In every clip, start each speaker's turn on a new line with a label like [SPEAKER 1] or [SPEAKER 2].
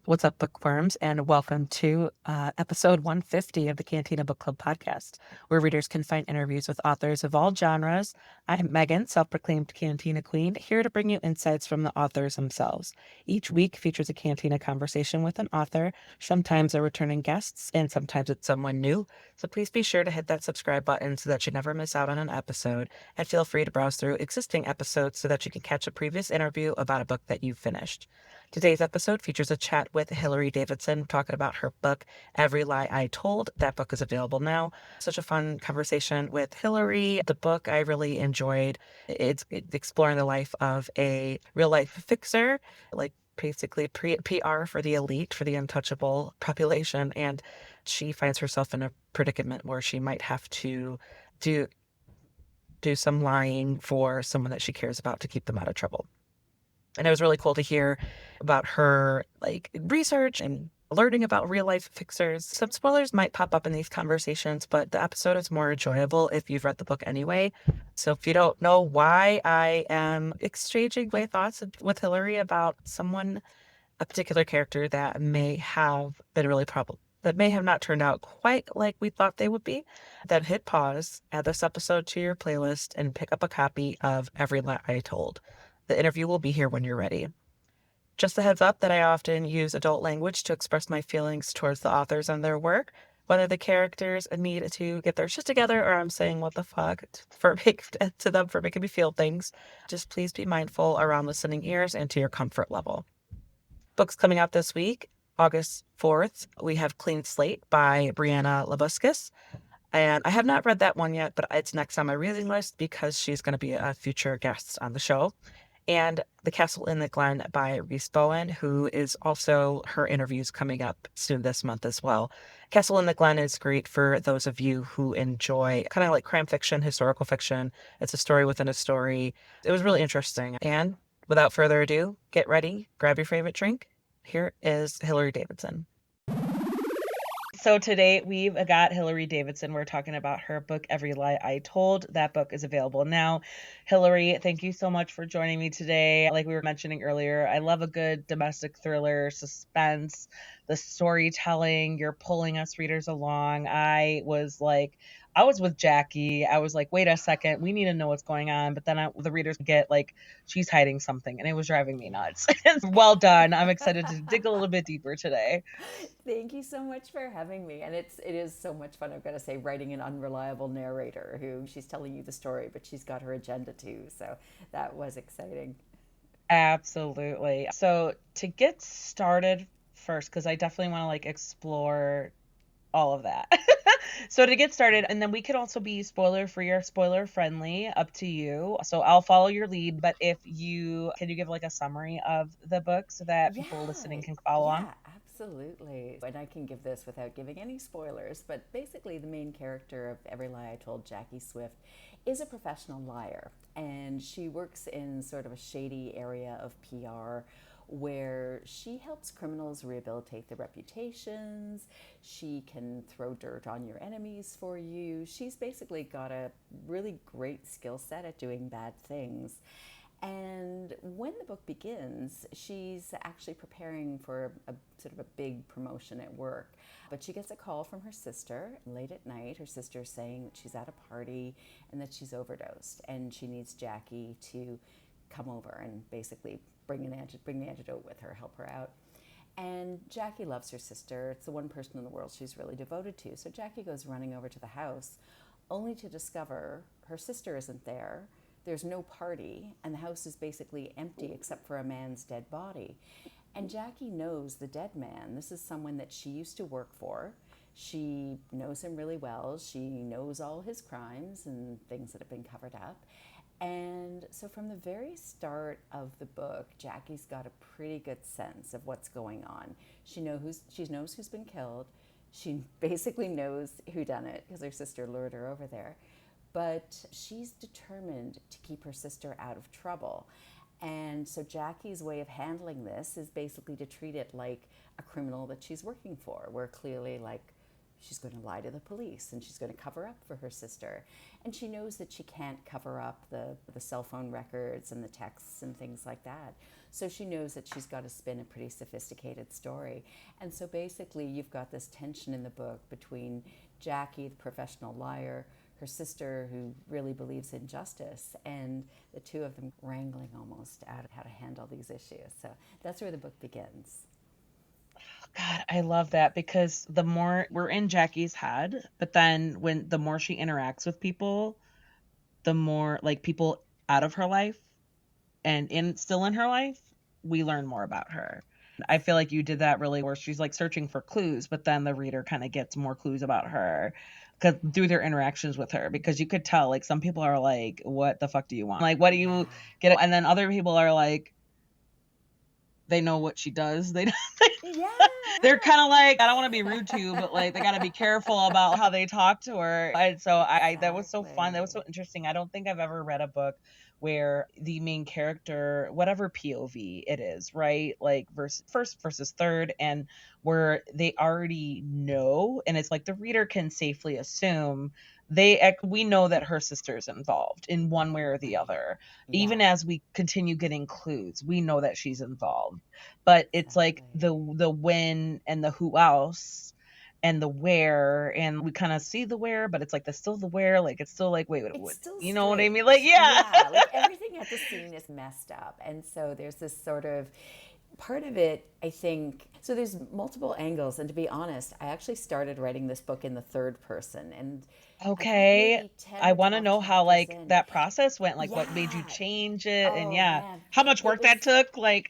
[SPEAKER 1] What's up, bookworms, and welcome to episode 150 of the Cantina Book Club podcast, where readers can find interviews with authors of all genres. I'm Megan, self-proclaimed Cantina Queen, here to bring you insights from the authors themselves. Each week features a Cantina conversation with an author, sometimes a returning guest, and sometimes it's someone new. So please be sure to hit that subscribe button so that you never miss out on an episode, and feel free to browse through existing episodes so that you can catch a previous interview about a book that you've finished. Today's episode features a chat with Hilary Davidson talking about her book, Every Lie I Told. That book is available now. Such a fun conversation with Hilary. The book I really enjoyed. It's exploring the life of a real life fixer, like basically PR for the elite, for the untouchable population. And she finds herself in a predicament where she might have to do some lying for someone that she cares about to keep them out of trouble. And it was really cool to hear about her research and learning about real life fixers. Some spoilers might pop up in these conversations, but the episode is more enjoyable if you've read the book anyway. So if you don't know why I am exchanging my thoughts with Hilary about a particular character that may have been really that may have not turned out quite like we thought they would be, then hit pause, add this episode to your playlist, and pick up a copy of Every Lie I Told. The interview will be here when you're ready. Just a heads up that I often use adult language to express my feelings towards the authors and their work, whether the characters need to get their shit together or I'm saying what the fuck to them for making me feel things. Just please be mindful around listening ears and to your comfort level. Books coming out this week, August 4th, we have Clean Slate by Brianna Labuskis. And I have not read that one yet, but it's next on my reading list because she's going to be a future guest on the show. And The Castle in the Glen by Reese Bowen, who is also, her interviews coming up soon this month as well. Castle in the Glen is great for those of you who enjoy kind of like crime fiction, historical fiction. It's a story within a story. It was really interesting. And without further ado, get ready, grab your favorite drink. Here is Hilary Davidson. So today we've got Hilary Davidson. We're talking about her book, Every Lie I Told. That book is available now. Hilary, thank you so much for joining me today. Like we were mentioning earlier, I love a good domestic thriller, suspense, the storytelling. You're pulling us readers along. I was with Jackie. I was like, wait a second, we need to know what's going on. But then the readers get like, she's hiding something. And it was driving me nuts. Well done. I'm excited to dig a little bit deeper today.
[SPEAKER 2] Thank you so much for having me. And it is so much fun, I've got to say, writing an unreliable narrator who she's telling you the story, but she's got her agenda too. So that was exciting.
[SPEAKER 1] Absolutely. So to get started first, because I definitely want to explore all of that. So to get started, and then we could also be spoiler free or spoiler friendly, up to you. So I'll follow your lead, but can you give like a summary of the book so that people
[SPEAKER 2] Yeah,
[SPEAKER 1] listening can follow along?
[SPEAKER 2] yeah, absolutely. And I can give this without giving any spoilers, but basically, the main character of Every Lie I Told, Jackie Swift, is a professional liar. And she works in sort of a shady area of PR where she helps criminals rehabilitate their reputations. She can throw dirt on your enemies for you. She's basically got a really great skill set at doing bad things. And when the book begins, she's actually preparing for a sort of a big promotion at work. But she gets a call from her sister late at night. Her sister's saying that she's at a party and that she's overdosed. And she needs Jackie to come over and basically bring the antidote with her, help her out. And Jackie loves her sister. It's the one person in the world she's really devoted to. So Jackie goes running over to the house, only to discover her sister isn't there. There's no party, and the house is basically empty except for a man's dead body. And Jackie knows the dead man. This is someone that she used to work for. She knows him really well. She knows all his crimes and things that have been covered up. And so from the very start of the book, Jackie's got a pretty good sense of what's going on. She knows who's been killed. She basically knows who done it because her sister lured her over there. But she's determined to keep her sister out of trouble. And so Jackie's way of handling this is basically to treat it like a criminal that she's working for, where clearly she's going to lie to the police and she's going to cover up for her sister. And she knows that she can't cover up the cell phone records and the texts and things like that. So she knows that she's got to spin a pretty sophisticated story. And so basically, you've got this tension in the book between Jackie, the professional liar, her sister, who really believes in justice, and the two of them wrangling almost out of how to handle these issues. So that's where the book begins.
[SPEAKER 1] God, I love that because the more we're in Jackie's head, but then when the more she interacts with people, the more like people out of her life and still in her life, we learn more about her. I feel like you did that really where she's like searching for clues, but then the reader kind of gets more clues about her because through their interactions with her, because you could tell like some people are like, what the fuck do you want? Like, what do you
[SPEAKER 2] Yeah.
[SPEAKER 1] get? And then other people are like, they know what she does.
[SPEAKER 2] Yeah.
[SPEAKER 1] They're kind of like, I don't want to be rude to you, but like they got to be careful about how they talk to her. And so that was so fun. That was
[SPEAKER 2] Exactly.
[SPEAKER 1] so interesting. I don't think I've ever read a book where the main character, whatever POV it is, right? Like first versus third, and where they already know, and it's like the reader can safely assume we know that her sister's involved in one way or the
[SPEAKER 2] Right.
[SPEAKER 1] other.
[SPEAKER 2] Yeah.
[SPEAKER 1] Even as we continue getting clues, we know that she's involved, but it's like
[SPEAKER 2] Exactly.
[SPEAKER 1] the when and the who else and the where, and we kind of see the where, but it's like the still the where, like it's still like wait,
[SPEAKER 2] It's
[SPEAKER 1] what,
[SPEAKER 2] still
[SPEAKER 1] you know what I mean? Like,
[SPEAKER 2] strange.
[SPEAKER 1] yeah.
[SPEAKER 2] Yeah, like everything at the scene is messed up. And so there's this sort of part of it, I think. So there's multiple angles. And to be honest, I actually started writing this book in the third person. And I got
[SPEAKER 1] Okay,
[SPEAKER 2] maybe 10
[SPEAKER 1] I
[SPEAKER 2] or
[SPEAKER 1] want to
[SPEAKER 2] 12
[SPEAKER 1] know how
[SPEAKER 2] chapters
[SPEAKER 1] like
[SPEAKER 2] in.
[SPEAKER 1] that process went, like what made you
[SPEAKER 2] Yeah.
[SPEAKER 1] change it, and
[SPEAKER 2] Oh,
[SPEAKER 1] yeah,
[SPEAKER 2] man.
[SPEAKER 1] how much
[SPEAKER 2] It
[SPEAKER 1] work that
[SPEAKER 2] was
[SPEAKER 1] took, like.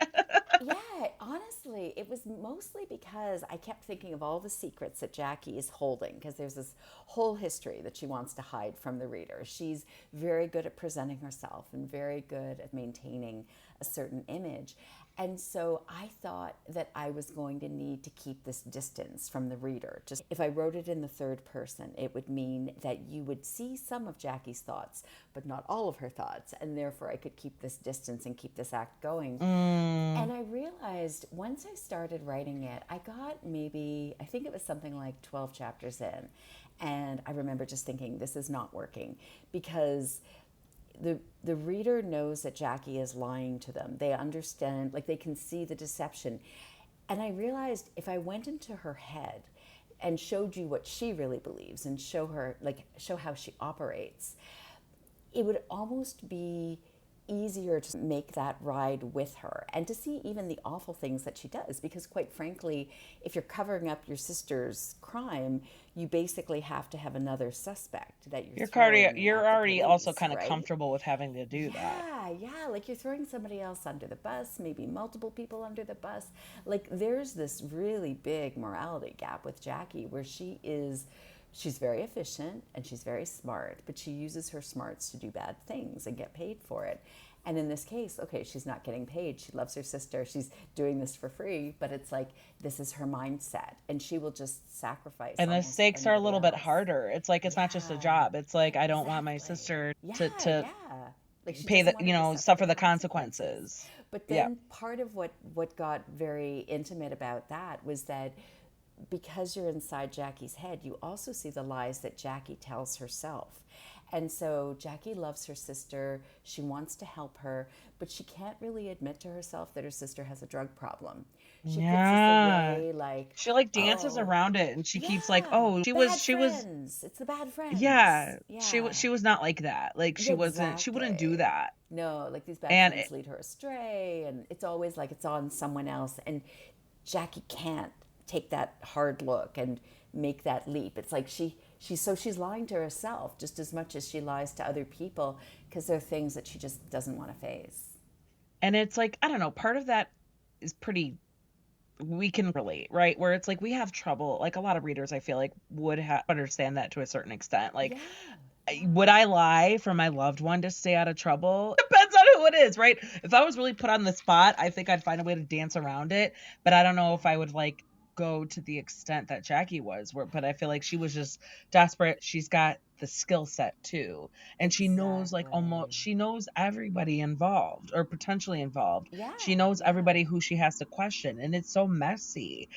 [SPEAKER 2] Yeah, honestly, it was mostly because I kept thinking of all the secrets that Jackie is holding, because there's this whole history that she wants to hide from the reader. She's very good at presenting herself and very good at maintaining a certain image. And so I thought that I was going to need to keep this distance from the reader. Just if I wrote it in the third person, it would mean that you would see some of Jackie's thoughts, but not all of her thoughts. And therefore, I could keep this distance and keep this act going.
[SPEAKER 1] Mm,
[SPEAKER 2] And I realized once I started writing it, I got maybe, I think it was something like 12 chapters in. And I remember just thinking, this is not working, because the reader knows that Jackie is lying to them. They understand, like they can see the deception. And I realized if I went into her head and showed you what she really believes and show how she operates, it would almost be easier to make that ride with her and to see even the awful things that she does. Because, quite frankly, if you're covering up your sister's crime, you basically have to have another suspect that you're throwing
[SPEAKER 1] you're
[SPEAKER 2] at the
[SPEAKER 1] already also
[SPEAKER 2] police,
[SPEAKER 1] kind of
[SPEAKER 2] right?
[SPEAKER 1] comfortable with having to do that.
[SPEAKER 2] Yeah, like you're throwing somebody else under the bus, maybe multiple people under the bus. Like there's this really big morality gap with Jackie where she's very efficient and she's very smart, but she uses her smarts to do bad things and get paid for it. And in this case, okay, she's not getting paid. She loves her sister. She's doing this for free, but it's like this is her mindset, and she will just sacrifice
[SPEAKER 1] And the
[SPEAKER 2] almost
[SPEAKER 1] stakes are a
[SPEAKER 2] anybody
[SPEAKER 1] little bit
[SPEAKER 2] else.
[SPEAKER 1] harder. It's like it's not just a
[SPEAKER 2] Yeah,
[SPEAKER 1] job. It's like I don't want my
[SPEAKER 2] exactly.
[SPEAKER 1] sister
[SPEAKER 2] Yeah,
[SPEAKER 1] to
[SPEAKER 2] yeah. Like she
[SPEAKER 1] pay
[SPEAKER 2] doesn't
[SPEAKER 1] the,
[SPEAKER 2] want her to suffer
[SPEAKER 1] suffer
[SPEAKER 2] the
[SPEAKER 1] the
[SPEAKER 2] consequences.
[SPEAKER 1] consequences.
[SPEAKER 2] But
[SPEAKER 1] Yeah.
[SPEAKER 2] then part of what got very intimate about that was that because you're inside Jackie's head, you also see the lies that Jackie tells herself. And so Jackie loves her sister. She wants to help her, but she can't really admit to herself that her sister has a drug problem. She puts this
[SPEAKER 1] Yeah.
[SPEAKER 2] away like,
[SPEAKER 1] She like dances
[SPEAKER 2] oh,
[SPEAKER 1] around it, and she keeps like,
[SPEAKER 2] yeah,
[SPEAKER 1] "Oh,
[SPEAKER 2] bad
[SPEAKER 1] she was
[SPEAKER 2] friends. It's the bad friends.
[SPEAKER 1] yeah,
[SPEAKER 2] Yeah,
[SPEAKER 1] she was not like that. Like
[SPEAKER 2] yeah,
[SPEAKER 1] she wouldn't do
[SPEAKER 2] exactly.
[SPEAKER 1] that."
[SPEAKER 2] No, like these bad
[SPEAKER 1] And
[SPEAKER 2] friends lead her astray, and it's always like it's on someone else. And Jackie can't take that hard look and make that leap. It's like she's lying to herself just as much as she lies to other people because there are things that she just doesn't want to face.
[SPEAKER 1] it's like, I don't know, part of that is pretty, we can relate, right? Where it's like we have trouble, like a lot of readers I feel like would understand that to a certain extent. Like,
[SPEAKER 2] Yeah,
[SPEAKER 1] would I lie for my loved one to stay out of trouble? Depends on who it is, right? If I was really put on the spot, I think I'd find a way to dance around it. But I don't know if I would like go to the extent that Jackie was, but I feel like she was just desperate. She's got the skill set too. And she knows like almost
[SPEAKER 2] Exactly.
[SPEAKER 1] she knows everybody involved or potentially involved. She
[SPEAKER 2] Yeah,
[SPEAKER 1] knows
[SPEAKER 2] yeah.
[SPEAKER 1] everybody who she has to question, and it's so messy.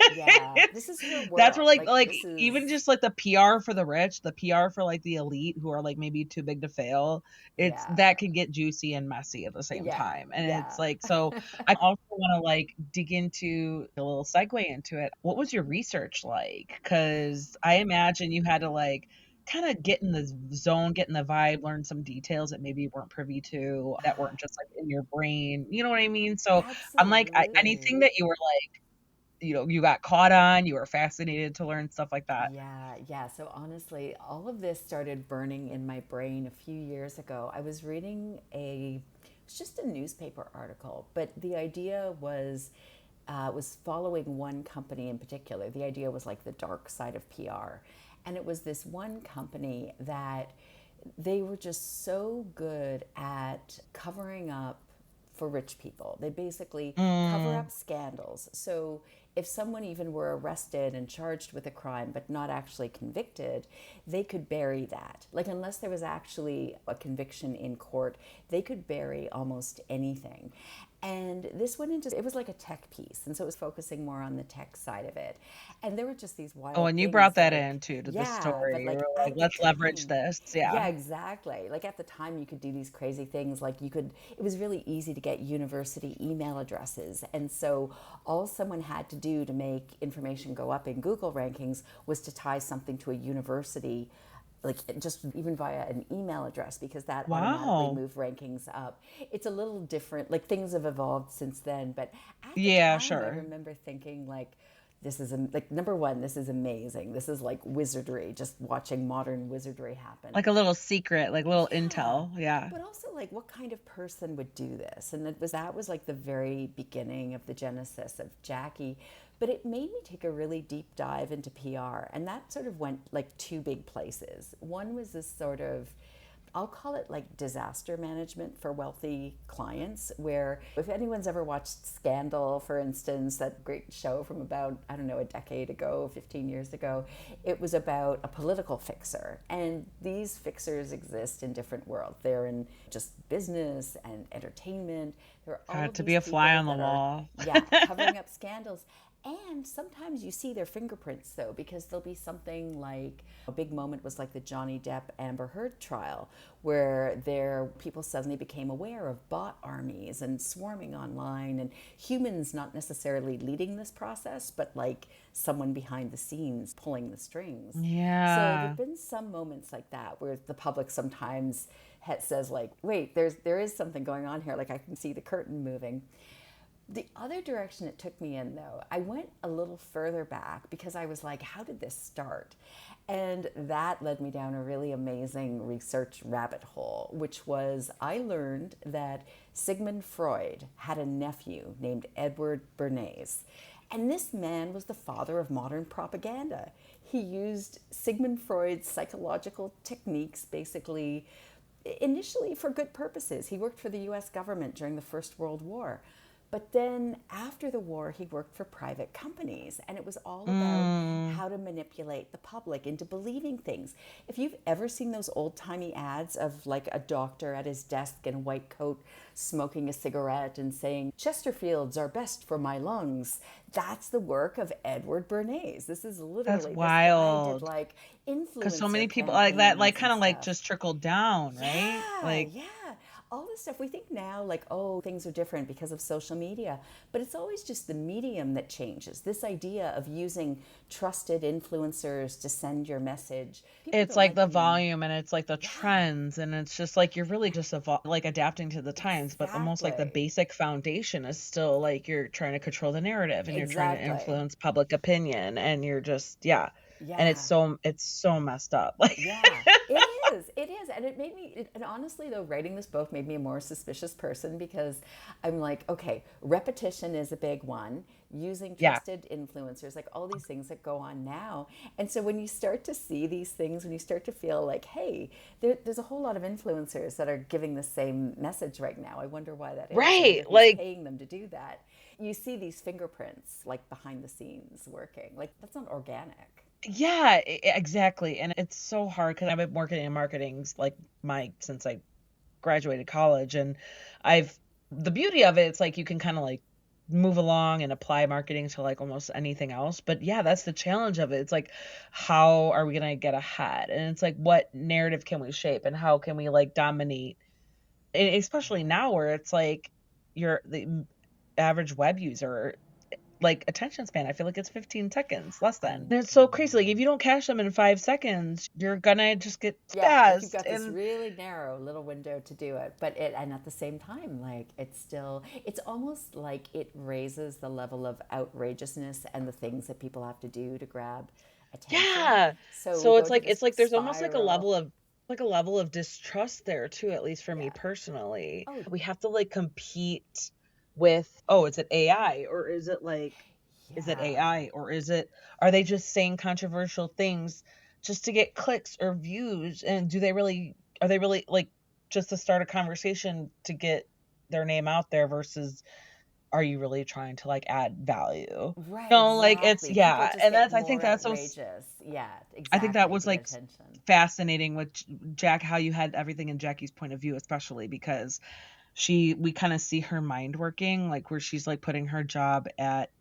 [SPEAKER 2] Yeah, this
[SPEAKER 1] It's
[SPEAKER 2] is her
[SPEAKER 1] that's where
[SPEAKER 2] world.
[SPEAKER 1] like
[SPEAKER 2] This
[SPEAKER 1] even
[SPEAKER 2] is,
[SPEAKER 1] just like the PR for the rich, the PR for like the elite who are like maybe too big to fail, it's
[SPEAKER 2] yeah,
[SPEAKER 1] that can get juicy and messy at the same
[SPEAKER 2] yeah,
[SPEAKER 1] time. And it's
[SPEAKER 2] yeah.
[SPEAKER 1] like so I also want to like dig into a little segue into it. What was your research like? Because I imagine you had to like kind of get in the zone, get in the vibe, learn some details that maybe you weren't privy to, that weren't just like in your brain. You know what I mean? So I'm like, anything
[SPEAKER 2] Absolutely.
[SPEAKER 1] that you were like, you got caught on, you were fascinated to learn stuff like that.
[SPEAKER 2] Yeah, yeah. So honestly, all of this started burning in my brain a few years ago. I was reading it's just a newspaper article, but the idea was following one company in particular. The idea was like the dark side of PR, and it was this one company that they were just so good at covering up for rich people. They basically cover
[SPEAKER 1] Mm,
[SPEAKER 2] up scandals. So if someone even were arrested and charged with a crime but not actually convicted, they could bury that. Like, unless there was actually a conviction in court, they could bury almost anything. And this went into, it was like a tech piece. And so it was focusing more on the tech side of it. And there were just these
[SPEAKER 1] oh,
[SPEAKER 2] wild
[SPEAKER 1] and you brought
[SPEAKER 2] things
[SPEAKER 1] that
[SPEAKER 2] like,
[SPEAKER 1] in too to the
[SPEAKER 2] yeah, but
[SPEAKER 1] story. You
[SPEAKER 2] like
[SPEAKER 1] were like,
[SPEAKER 2] at the
[SPEAKER 1] let's leverage
[SPEAKER 2] time,
[SPEAKER 1] this.
[SPEAKER 2] yeah,
[SPEAKER 1] Yeah.
[SPEAKER 2] exactly. Like at the time, you could do these crazy things. Like it was really easy to get university email addresses. And so all someone had to do to make information go up in Google rankings was to tie something to a university, like just even via an email address, because that automatically
[SPEAKER 1] Wow.
[SPEAKER 2] moved rankings up. It's a little different. Like, things have evolved since then. But at the
[SPEAKER 1] Yeah,
[SPEAKER 2] time, I
[SPEAKER 1] sure.
[SPEAKER 2] remember thinking, like, this is like, number one, this is amazing. This is like wizardry, just watching modern wizardry happen.
[SPEAKER 1] Like a little secret, like little
[SPEAKER 2] Yeah,
[SPEAKER 1] intel. Yeah.
[SPEAKER 2] but also, like, what kind of person would do this? And that was like the very beginning of the genesis of Jackie. But it made me take a really deep dive into PR, and that sort of went like two big places. One was this sort of, I'll call it like disaster management for wealthy clients, where if anyone's ever watched Scandal, for instance, that great show from about, I don't know, a decade ago, 15 years ago, it was about a political fixer. And these fixers exist in different worlds. They're in just business and entertainment. There are all
[SPEAKER 1] Had
[SPEAKER 2] of
[SPEAKER 1] to be
[SPEAKER 2] these
[SPEAKER 1] a fly
[SPEAKER 2] people
[SPEAKER 1] on the
[SPEAKER 2] that are,
[SPEAKER 1] wall.
[SPEAKER 2] yeah, covering up scandals. And sometimes you see their fingerprints, though, because there'll be something like, a big moment was like the Johnny Depp Amber Heard trial, where people suddenly became aware of bot armies and swarming online, and humans not necessarily leading this process, but like someone behind the scenes pulling the strings. So
[SPEAKER 1] Yeah.
[SPEAKER 2] there've been some moments like that where the public sometimes says, like, wait, there is something going on here, like I can see the curtain moving. The other direction it took me in, though, I went a little further back, because I was like, how did this start? And that led me down a really amazing research rabbit hole, which was, I learned that Sigmund Freud had a nephew named Edward Bernays. And this man was the father of modern propaganda. He used Sigmund Freud's psychological techniques, basically, initially for good purposes. He worked for the US government during the First World War. But then after the war, he worked for private companies, and it was all about
[SPEAKER 1] Mm.
[SPEAKER 2] how to manipulate the public into believing things. If you've ever seen those old timey ads of like a doctor at his desk in a white coat smoking a cigarette and saying, Chesterfields are best for my lungs, that's the work of Edward Bernays. This is
[SPEAKER 1] That's
[SPEAKER 2] literally, this guy did
[SPEAKER 1] wild.
[SPEAKER 2] like
[SPEAKER 1] 'Cause so many
[SPEAKER 2] influencer
[SPEAKER 1] people like that, like,
[SPEAKER 2] campaigns and
[SPEAKER 1] kinda, like,
[SPEAKER 2] stuff.
[SPEAKER 1] just trickled down, right?
[SPEAKER 2] Yeah,
[SPEAKER 1] Like,
[SPEAKER 2] yeah. All this stuff we think now, like, oh, things are different because of social media, but it's always just the medium that changes. This idea of using trusted influencers to send your message. People
[SPEAKER 1] it's
[SPEAKER 2] don't
[SPEAKER 1] like
[SPEAKER 2] like
[SPEAKER 1] the
[SPEAKER 2] being,
[SPEAKER 1] volume and it's like the
[SPEAKER 2] yeah,
[SPEAKER 1] trends, and it's just like you're really just like adapting to the times, but almost like the
[SPEAKER 2] exactly,
[SPEAKER 1] basic foundation is still like you're trying to control the narrative and you're trying to
[SPEAKER 2] exactly.
[SPEAKER 1] influence public opinion and you're just yeah. And
[SPEAKER 2] Yeah,
[SPEAKER 1] it's so messed up. Like
[SPEAKER 2] yeah, it is. It is. And it made me, and honestly, though, writing this book made me a more suspicious person, because I'm like, okay, repetition is a big one, using
[SPEAKER 1] yeah.
[SPEAKER 2] trusted influencers, like all these things that go on now. And so when you start to see these things, when you start to feel like, hey, there's a whole lot of influencers that are giving the same message right now. I wonder why that is. I
[SPEAKER 1] Right.
[SPEAKER 2] wonder who's
[SPEAKER 1] Like
[SPEAKER 2] paying them to do that. You see these fingerprints, like behind the scenes working. Like, that's not organic.
[SPEAKER 1] Yeah, exactly. And it's so hard because I've been working in marketing like my since I graduated college, and I've the beauty of it, it's like you can kind of like move along and apply marketing to like almost anything else. But yeah, that's the challenge of it. It's like, how are we gonna get ahead? And it's like, what narrative can we shape and how can we like dominate? And especially now where it's like the average web user like attention span, I feel like it's 15 seconds, less
[SPEAKER 2] I
[SPEAKER 1] than. And it's so crazy. Like if you don't catch them in 5 seconds, you're gonna just get
[SPEAKER 2] Yeah, like you've
[SPEAKER 1] spazzed.
[SPEAKER 2] got this
[SPEAKER 1] And
[SPEAKER 2] really narrow little window to do it, but it, and at the same time, like it's still, it's almost like it raises the level of outrageousness and the things that people have to do to grab attention.
[SPEAKER 1] yeah.
[SPEAKER 2] So we
[SPEAKER 1] So
[SPEAKER 2] go into this
[SPEAKER 1] it's like there's almost
[SPEAKER 2] spiral.
[SPEAKER 1] like a level of distrust there too, at least for me
[SPEAKER 2] Yeah.
[SPEAKER 1] personally.
[SPEAKER 2] Oh,
[SPEAKER 1] We have to like compete with, oh, is it AI or is it
[SPEAKER 2] yeah.
[SPEAKER 1] AI or are they just saying controversial things just to get clicks or views? And are they really like just to start a conversation to get their name out there versus are you really trying to like add value?
[SPEAKER 2] Right,
[SPEAKER 1] No, like it's
[SPEAKER 2] exactly. People
[SPEAKER 1] yeah,
[SPEAKER 2] just
[SPEAKER 1] and
[SPEAKER 2] get
[SPEAKER 1] that's
[SPEAKER 2] more outrageous. Yeah,
[SPEAKER 1] I think that
[SPEAKER 2] exactly,
[SPEAKER 1] was
[SPEAKER 2] to get
[SPEAKER 1] like
[SPEAKER 2] attention.
[SPEAKER 1] fascinating with Jack, how you had everything in Jackie's point of view, especially because we kind of see her mind working, like where she's like putting her job at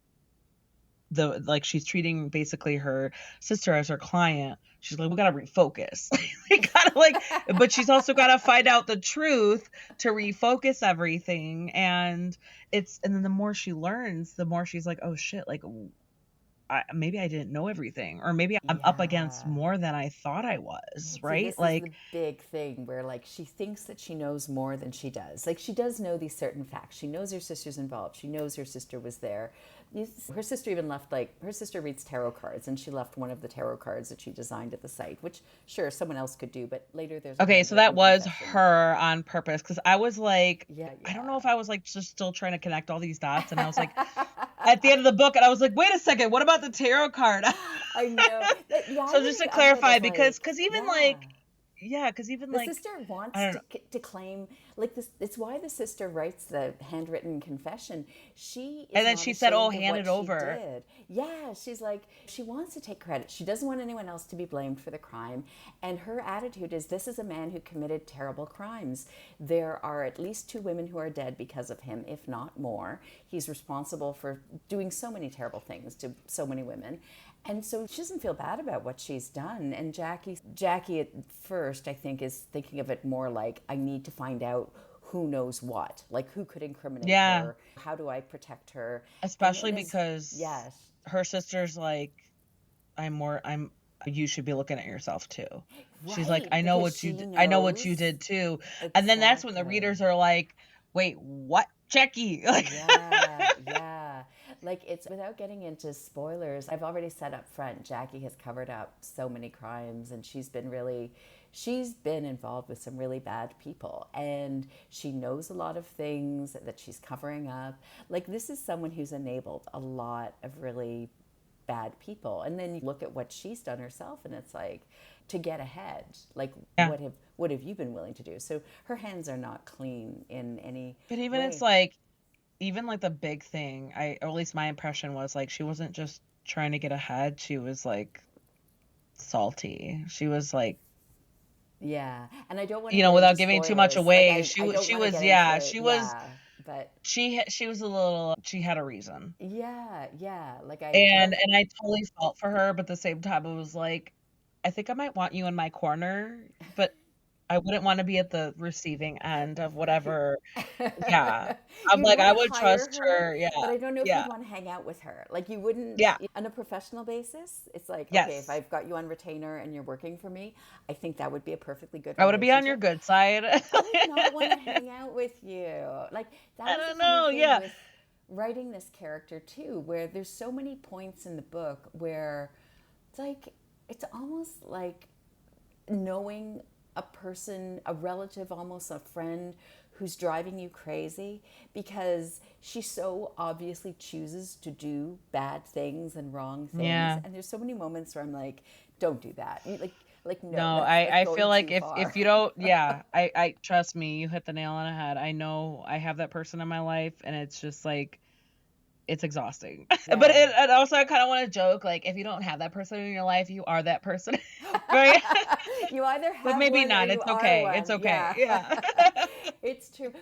[SPEAKER 1] the like she's treating basically her sister as her client. She's like, we gotta refocus. We gotta like, but she's also gotta find out the truth to refocus everything. And then the more she learns, the more she's like, oh shit, like maybe I didn't know everything, or maybe I'm up against
[SPEAKER 2] Yeah.
[SPEAKER 1] more than I thought I was,
[SPEAKER 2] See,
[SPEAKER 1] right?
[SPEAKER 2] this is the
[SPEAKER 1] Like,
[SPEAKER 2] big thing where, like, she thinks that she knows more than she does. Like, she does know these certain facts. She knows her sister's involved. She knows her sister was there. Her sister even left, like, her sister reads tarot cards, and she left one of the tarot cards that she designed at the site, which, sure, someone else could do, but later there's a
[SPEAKER 1] okay, so that
[SPEAKER 2] handwritten
[SPEAKER 1] was
[SPEAKER 2] confession.
[SPEAKER 1] her on purpose because I was like,
[SPEAKER 2] Yeah,
[SPEAKER 1] I don't
[SPEAKER 2] yeah.
[SPEAKER 1] know if I was like just still trying to connect all these dots, and I was like, at the end of the book, and I was like, wait a second, what about the tarot card?
[SPEAKER 2] I know. The
[SPEAKER 1] So just to
[SPEAKER 2] irony of it
[SPEAKER 1] clarify,
[SPEAKER 2] is
[SPEAKER 1] because
[SPEAKER 2] like,
[SPEAKER 1] even
[SPEAKER 2] yeah.
[SPEAKER 1] like, yeah, because even
[SPEAKER 2] The
[SPEAKER 1] like,
[SPEAKER 2] sister
[SPEAKER 1] I
[SPEAKER 2] wants
[SPEAKER 1] don't know.
[SPEAKER 2] to claim, like this. It's why the sister writes the handwritten confession. She is
[SPEAKER 1] And then
[SPEAKER 2] not
[SPEAKER 1] she said, oh,
[SPEAKER 2] ashamed of
[SPEAKER 1] hand
[SPEAKER 2] what
[SPEAKER 1] it
[SPEAKER 2] she
[SPEAKER 1] over.
[SPEAKER 2] did. Yeah, she's like, she wants to take credit. She doesn't want anyone else to be blamed for the crime. And her attitude is, this is a man who committed terrible crimes. There are at least two women who are dead because of him, if not more. He's responsible for doing so many terrible things to so many women. And so she doesn't feel bad about what she's done. And Jackie at first, I think, is thinking of it more like, I need to find out who knows what, like who could incriminate
[SPEAKER 1] Yeah,
[SPEAKER 2] her, how do I protect her? And
[SPEAKER 1] especially
[SPEAKER 2] then as,
[SPEAKER 1] because
[SPEAKER 2] yes,
[SPEAKER 1] her sister's like, I'm you should be looking at yourself too. She's like,
[SPEAKER 2] right, because she
[SPEAKER 1] I know what you
[SPEAKER 2] knows
[SPEAKER 1] did too. And then that's when the
[SPEAKER 2] exactly.
[SPEAKER 1] readers are like, wait, what? Jackie? Like,
[SPEAKER 2] Yeah, yeah. Like, it's without getting into spoilers. I've already said up front, Jackie has covered up so many crimes, and she's been involved with some really bad people, and she knows a lot of things that she's covering up. Like, this is someone who's enabled a lot of really bad people. And then you look at what she's done herself, and it's like, to get ahead, like,
[SPEAKER 1] yeah.
[SPEAKER 2] what have you been willing to do? So her hands are not clean in any
[SPEAKER 1] But even it's
[SPEAKER 2] way.
[SPEAKER 1] like, even like the big thing, or at least my impression was like, she wasn't just trying to get ahead. She was like salty. She was like,
[SPEAKER 2] Yeah, and I don't want to get into
[SPEAKER 1] without giving too much
[SPEAKER 2] spoilers. Like,
[SPEAKER 1] away,
[SPEAKER 2] I don't
[SPEAKER 1] she
[SPEAKER 2] want to
[SPEAKER 1] was,
[SPEAKER 2] get
[SPEAKER 1] yeah,
[SPEAKER 2] into, yeah, but
[SPEAKER 1] she was a little, she had a reason.
[SPEAKER 2] yeah, yeah. Like, I don't.
[SPEAKER 1] And I totally felt for her, but at the same time, I was like, I think I might want you in my corner, but I wouldn't want to be at the receiving end of
[SPEAKER 2] Right.
[SPEAKER 1] whatever. Yeah. I'm
[SPEAKER 2] You'd
[SPEAKER 1] like,
[SPEAKER 2] want
[SPEAKER 1] I
[SPEAKER 2] to
[SPEAKER 1] would
[SPEAKER 2] hire
[SPEAKER 1] trust
[SPEAKER 2] her,
[SPEAKER 1] her. Yeah.
[SPEAKER 2] but I don't know if
[SPEAKER 1] Yeah.
[SPEAKER 2] you'd want to hang out with her. Like, you wouldn't,
[SPEAKER 1] Yeah.
[SPEAKER 2] on a professional basis. It's like, okay, if
[SPEAKER 1] Yes.
[SPEAKER 2] I've got you on retainer and you're working for me, I think that would be a perfectly good
[SPEAKER 1] I want to be on your
[SPEAKER 2] relationship.
[SPEAKER 1] good side.
[SPEAKER 2] I would not want to hang out with you. Like, that
[SPEAKER 1] I
[SPEAKER 2] was the
[SPEAKER 1] don't
[SPEAKER 2] funny
[SPEAKER 1] know.
[SPEAKER 2] thing
[SPEAKER 1] Yeah.
[SPEAKER 2] with writing this character too, where there's so many points in the book where it's like, it's almost like knowing a person, a relative, almost a friend who's driving you crazy because she so obviously chooses to do bad things and wrong things.
[SPEAKER 1] Yeah.
[SPEAKER 2] And there's so many moments where I'm like, don't do that. Like no,
[SPEAKER 1] No,
[SPEAKER 2] that's
[SPEAKER 1] I feel
[SPEAKER 2] going
[SPEAKER 1] like
[SPEAKER 2] too far.
[SPEAKER 1] if you don't, yeah, I trust me, you hit the nail on the head. I know I have that person in my life, and it's just like it's exhausting. But
[SPEAKER 2] Yeah.
[SPEAKER 1] and also I kind of want to joke, like, if you don't have that person in your life, you are that person, right?
[SPEAKER 2] You either
[SPEAKER 1] But
[SPEAKER 2] have
[SPEAKER 1] maybe
[SPEAKER 2] one or
[SPEAKER 1] not.
[SPEAKER 2] you
[SPEAKER 1] It's
[SPEAKER 2] are
[SPEAKER 1] okay. It's
[SPEAKER 2] one.
[SPEAKER 1] okay.
[SPEAKER 2] Yeah.
[SPEAKER 1] Yeah.
[SPEAKER 2] It's true.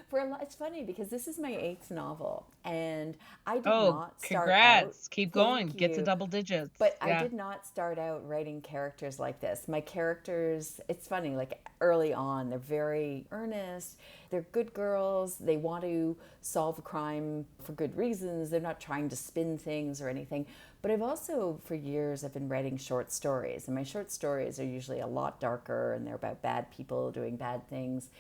[SPEAKER 2] It's funny because this is my eighth novel, and I did
[SPEAKER 1] Oh,
[SPEAKER 2] not start out.
[SPEAKER 1] congrats. Keep going.
[SPEAKER 2] Thank
[SPEAKER 1] Get to
[SPEAKER 2] you.
[SPEAKER 1] double digits.
[SPEAKER 2] But I
[SPEAKER 1] Yeah.
[SPEAKER 2] did not start out writing characters like this. My characters, it's funny, like early on, they're very earnest. They're good girls. They want to solve a crime for good reasons. They're not trying to spin things or anything. But I've also, for years, I've been writing short stories. And my short stories are usually a lot darker and they're about bad people doing bad things.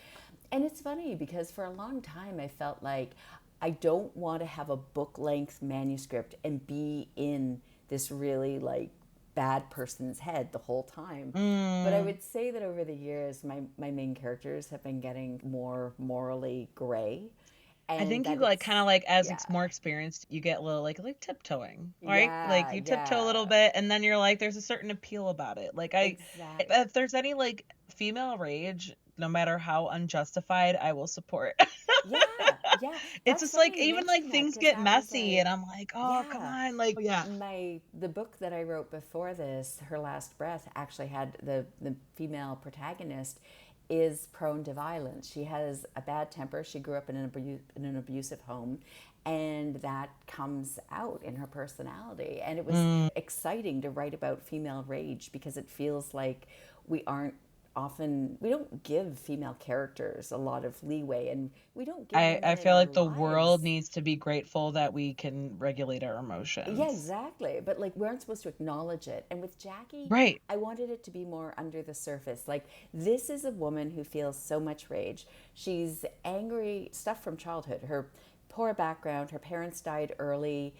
[SPEAKER 2] And it's funny because for a long time I felt like I don't want to have a book length manuscript and be in this really like bad person's head the whole time. But I
[SPEAKER 1] Mm.
[SPEAKER 2] would say that over the years, my main characters have been getting more morally gray,
[SPEAKER 1] I
[SPEAKER 2] and
[SPEAKER 1] think you
[SPEAKER 2] that
[SPEAKER 1] like kind of like as
[SPEAKER 2] yeah,
[SPEAKER 1] more experienced, you get a little like tiptoeing, right? Like
[SPEAKER 2] yeah,
[SPEAKER 1] you tiptoe a little
[SPEAKER 2] yeah,
[SPEAKER 1] bit and then you're like there's a certain appeal about it. Like I
[SPEAKER 2] exactly.
[SPEAKER 1] if there's any like female rage, no matter how unjustified, I will support.
[SPEAKER 2] Yeah, yeah.
[SPEAKER 1] It's
[SPEAKER 2] That's
[SPEAKER 1] just like
[SPEAKER 2] funny you
[SPEAKER 1] even like
[SPEAKER 2] mentioned that
[SPEAKER 1] things
[SPEAKER 2] because
[SPEAKER 1] get
[SPEAKER 2] that was
[SPEAKER 1] messy and
[SPEAKER 2] like,
[SPEAKER 1] I'm like, "Oh, come
[SPEAKER 2] yeah.
[SPEAKER 1] on." Like, yeah.
[SPEAKER 2] My the book that I wrote before this, Her Last Breath, actually had the female protagonist is prone to violence. She has a bad temper. She grew up in in an abusive home, and that comes out in her personality. And it was
[SPEAKER 1] Mm.
[SPEAKER 2] exciting to write about female rage because it feels like we aren't often we don't give female characters a lot of leeway, and we don't give
[SPEAKER 1] I
[SPEAKER 2] women in
[SPEAKER 1] feel
[SPEAKER 2] our
[SPEAKER 1] like the world
[SPEAKER 2] lives.
[SPEAKER 1] needs to be grateful that we can regulate our
[SPEAKER 2] Yeah,
[SPEAKER 1] emotions.
[SPEAKER 2] exactly. But like we aren't supposed to acknowledge it. And with Jackie,
[SPEAKER 1] Right.
[SPEAKER 2] I wanted it to be more under the surface. Like this is a woman who feels so much rage. She's angry, stuff from childhood. Her poor background, her parents died early,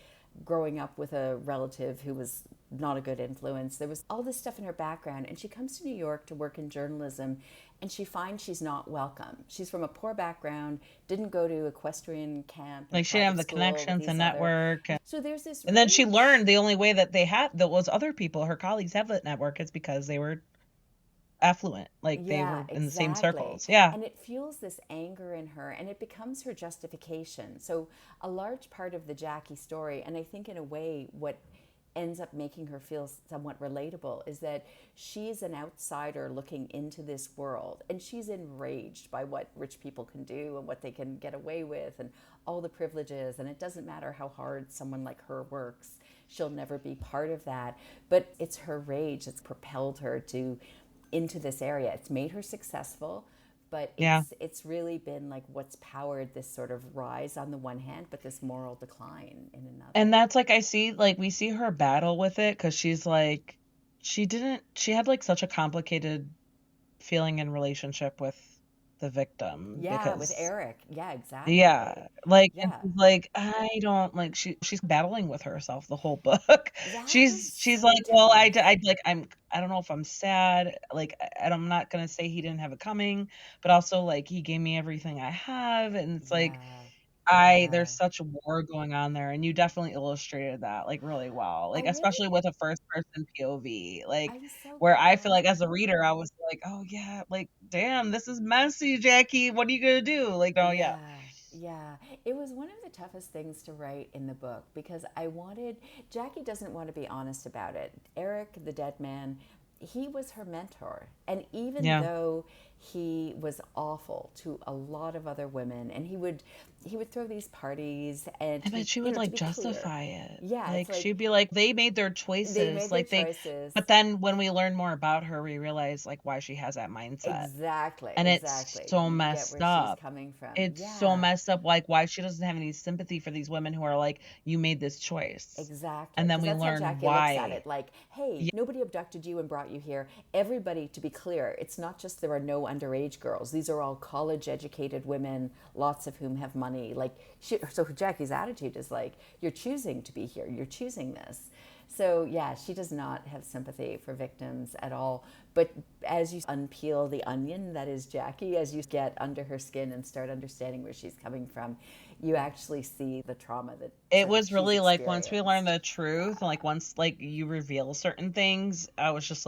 [SPEAKER 2] growing up with a relative who was not a good influence. There was all this stuff in her background, and she comes to New York to work in journalism, and she finds she's not welcome. She's from a poor background, didn't go to equestrian camp and
[SPEAKER 1] Like she didn't have
[SPEAKER 2] private
[SPEAKER 1] the
[SPEAKER 2] school with
[SPEAKER 1] connections
[SPEAKER 2] these
[SPEAKER 1] and
[SPEAKER 2] other.
[SPEAKER 1] network.
[SPEAKER 2] So there's this
[SPEAKER 1] And then she
[SPEAKER 2] rage.
[SPEAKER 1] learned the only way that they had that was other people, her colleagues have that network is because they were affluent, like they
[SPEAKER 2] Yeah,
[SPEAKER 1] were in the same
[SPEAKER 2] exactly.
[SPEAKER 1] circles. Yeah.
[SPEAKER 2] And it fuels this anger in her and it becomes her justification. So, a large part of the Jackie story, and I think in a way, what ends up making her feel somewhat relatable is that she's an outsider looking into this world and she's enraged by what rich people can do and what they can get away with and all the privileges. And it doesn't matter how hard someone like her works, she'll never be part of that. But it's her rage that's propelled her to into this area. It's made her successful, but
[SPEAKER 1] Yeah.
[SPEAKER 2] it's really been like what's powered this sort of rise on the one hand, but this moral decline in
[SPEAKER 1] And
[SPEAKER 2] another.
[SPEAKER 1] that's like I see like we see her battle with it because she's like she had like such a complicated feeling and relationship with the victim
[SPEAKER 2] Yeah, with
[SPEAKER 1] because
[SPEAKER 2] Eric. Yeah, exactly.
[SPEAKER 1] yeah, like, and
[SPEAKER 2] Yeah.
[SPEAKER 1] she's like, "I don't," like, she's battling with herself the whole book.
[SPEAKER 2] That was
[SPEAKER 1] She's
[SPEAKER 2] so
[SPEAKER 1] like, "Well,
[SPEAKER 2] tough.
[SPEAKER 1] I like, I don't know if I'm sad, like, and I'm not gonna say he didn't have it coming, but also, like, he gave me everything I have," and it's like,
[SPEAKER 2] Yeah.
[SPEAKER 1] I
[SPEAKER 2] Yeah.
[SPEAKER 1] there's such a war going on there, and you definitely illustrated that, like, really well,
[SPEAKER 2] I
[SPEAKER 1] like,
[SPEAKER 2] really
[SPEAKER 1] especially with a first person POV, like,
[SPEAKER 2] I'm so
[SPEAKER 1] where I feel
[SPEAKER 2] glad.
[SPEAKER 1] like as a reader, I was like, "Oh, yeah, like, damn, this is messy, Jackie, what are you gonna do?" Like, oh, yeah.
[SPEAKER 2] Yeah, yeah. It was one of the toughest things to write in the book because I wanted, Jackie doesn't want to be honest about it. Eric, the dead man, he was her mentor. And even
[SPEAKER 1] Yeah.
[SPEAKER 2] though he was awful to a lot of other women and he would throw these parties and
[SPEAKER 1] I
[SPEAKER 2] to
[SPEAKER 1] bet
[SPEAKER 2] be,
[SPEAKER 1] she
[SPEAKER 2] you
[SPEAKER 1] would,
[SPEAKER 2] know, to
[SPEAKER 1] like,
[SPEAKER 2] be clear.
[SPEAKER 1] justify it.
[SPEAKER 2] Yeah, it's
[SPEAKER 1] Like,
[SPEAKER 2] like
[SPEAKER 1] she'd be like, "They made their
[SPEAKER 2] they
[SPEAKER 1] choices."
[SPEAKER 2] made their
[SPEAKER 1] Like, they
[SPEAKER 2] choices.
[SPEAKER 1] but then when we learn more about her, we realize, like, why she has that mindset,
[SPEAKER 2] Exactly,
[SPEAKER 1] and it's
[SPEAKER 2] exactly.
[SPEAKER 1] so
[SPEAKER 2] You get
[SPEAKER 1] messed
[SPEAKER 2] where she's
[SPEAKER 1] up.
[SPEAKER 2] coming from.
[SPEAKER 1] It's so
[SPEAKER 2] Yeah.
[SPEAKER 1] messed up, like, why she doesn't have any sympathy for these women who are like, "You made this choice."
[SPEAKER 2] Exactly,
[SPEAKER 1] And then
[SPEAKER 2] because
[SPEAKER 1] we
[SPEAKER 2] that's how
[SPEAKER 1] learn
[SPEAKER 2] Jackie looks at
[SPEAKER 1] why.
[SPEAKER 2] it. Like, hey,
[SPEAKER 1] Yeah.
[SPEAKER 2] nobody abducted you and brought you here. Everybody, to be clear, it's not just there are no underage girls. These are all college educated women, lots of whom have money. So Jackie's attitude is like, you're choosing to be here. You're choosing this. So yeah, she does not have sympathy for victims at all. But as you unpeel the onion that is Jackie, as you get under her skin and start understanding where she's coming from, you actually see the trauma that
[SPEAKER 1] It
[SPEAKER 2] sort of
[SPEAKER 1] was
[SPEAKER 2] she's
[SPEAKER 1] really like once we learned
[SPEAKER 2] experienced.
[SPEAKER 1] the truth,
[SPEAKER 2] Yeah.
[SPEAKER 1] like, once, like, you reveal certain things, I was just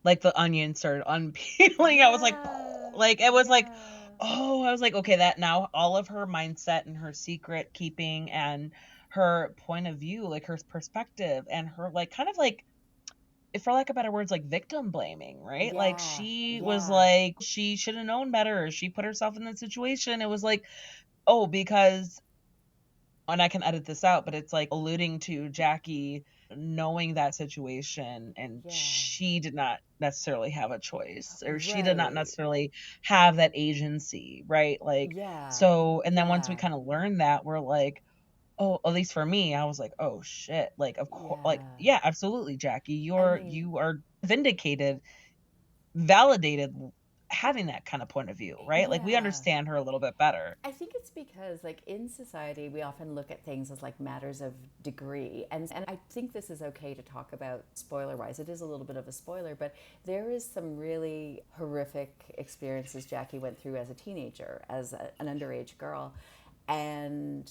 [SPEAKER 1] like the onion started unpeeling. I was like, "Oh,"
[SPEAKER 2] Yeah.
[SPEAKER 1] like it was like,
[SPEAKER 2] Yeah.
[SPEAKER 1] "Oh," I was like, "Okay, that now all of her mindset and her secret keeping and her point of view, like her perspective and her like kind of like, if for lack of better words, like victim blaming, right? Like
[SPEAKER 2] Yeah,
[SPEAKER 1] she was
[SPEAKER 2] yeah,
[SPEAKER 1] like she should have known better, or she put herself in that situation. It was like, oh, because, and I can edit this out, but it's like alluding to Jackie knowing that situation, and
[SPEAKER 2] yeah,
[SPEAKER 1] she did not necessarily have a choice, or she did not
[SPEAKER 2] right.
[SPEAKER 1] necessarily have that agency, right? Like,
[SPEAKER 2] Yeah,
[SPEAKER 1] so, and then once we
[SPEAKER 2] yeah,
[SPEAKER 1] kind of learned that, we're like, oh, at least for me, I was like, oh shit, like of course, like
[SPEAKER 2] yeah.
[SPEAKER 1] yeah, absolutely, Jackie,
[SPEAKER 2] I
[SPEAKER 1] you're
[SPEAKER 2] mean,
[SPEAKER 1] you are vindicated, validated, having that kind of point of view, right? Like we
[SPEAKER 2] yeah.
[SPEAKER 1] understand her a little bit better.
[SPEAKER 2] I think it's because, like, in society, we often look at things as like matters of degree. And I think this is okay to talk about spoiler wise. It is a little bit of a spoiler, but there is some really horrific experiences Jackie went through as a teenager, as an underage girl. And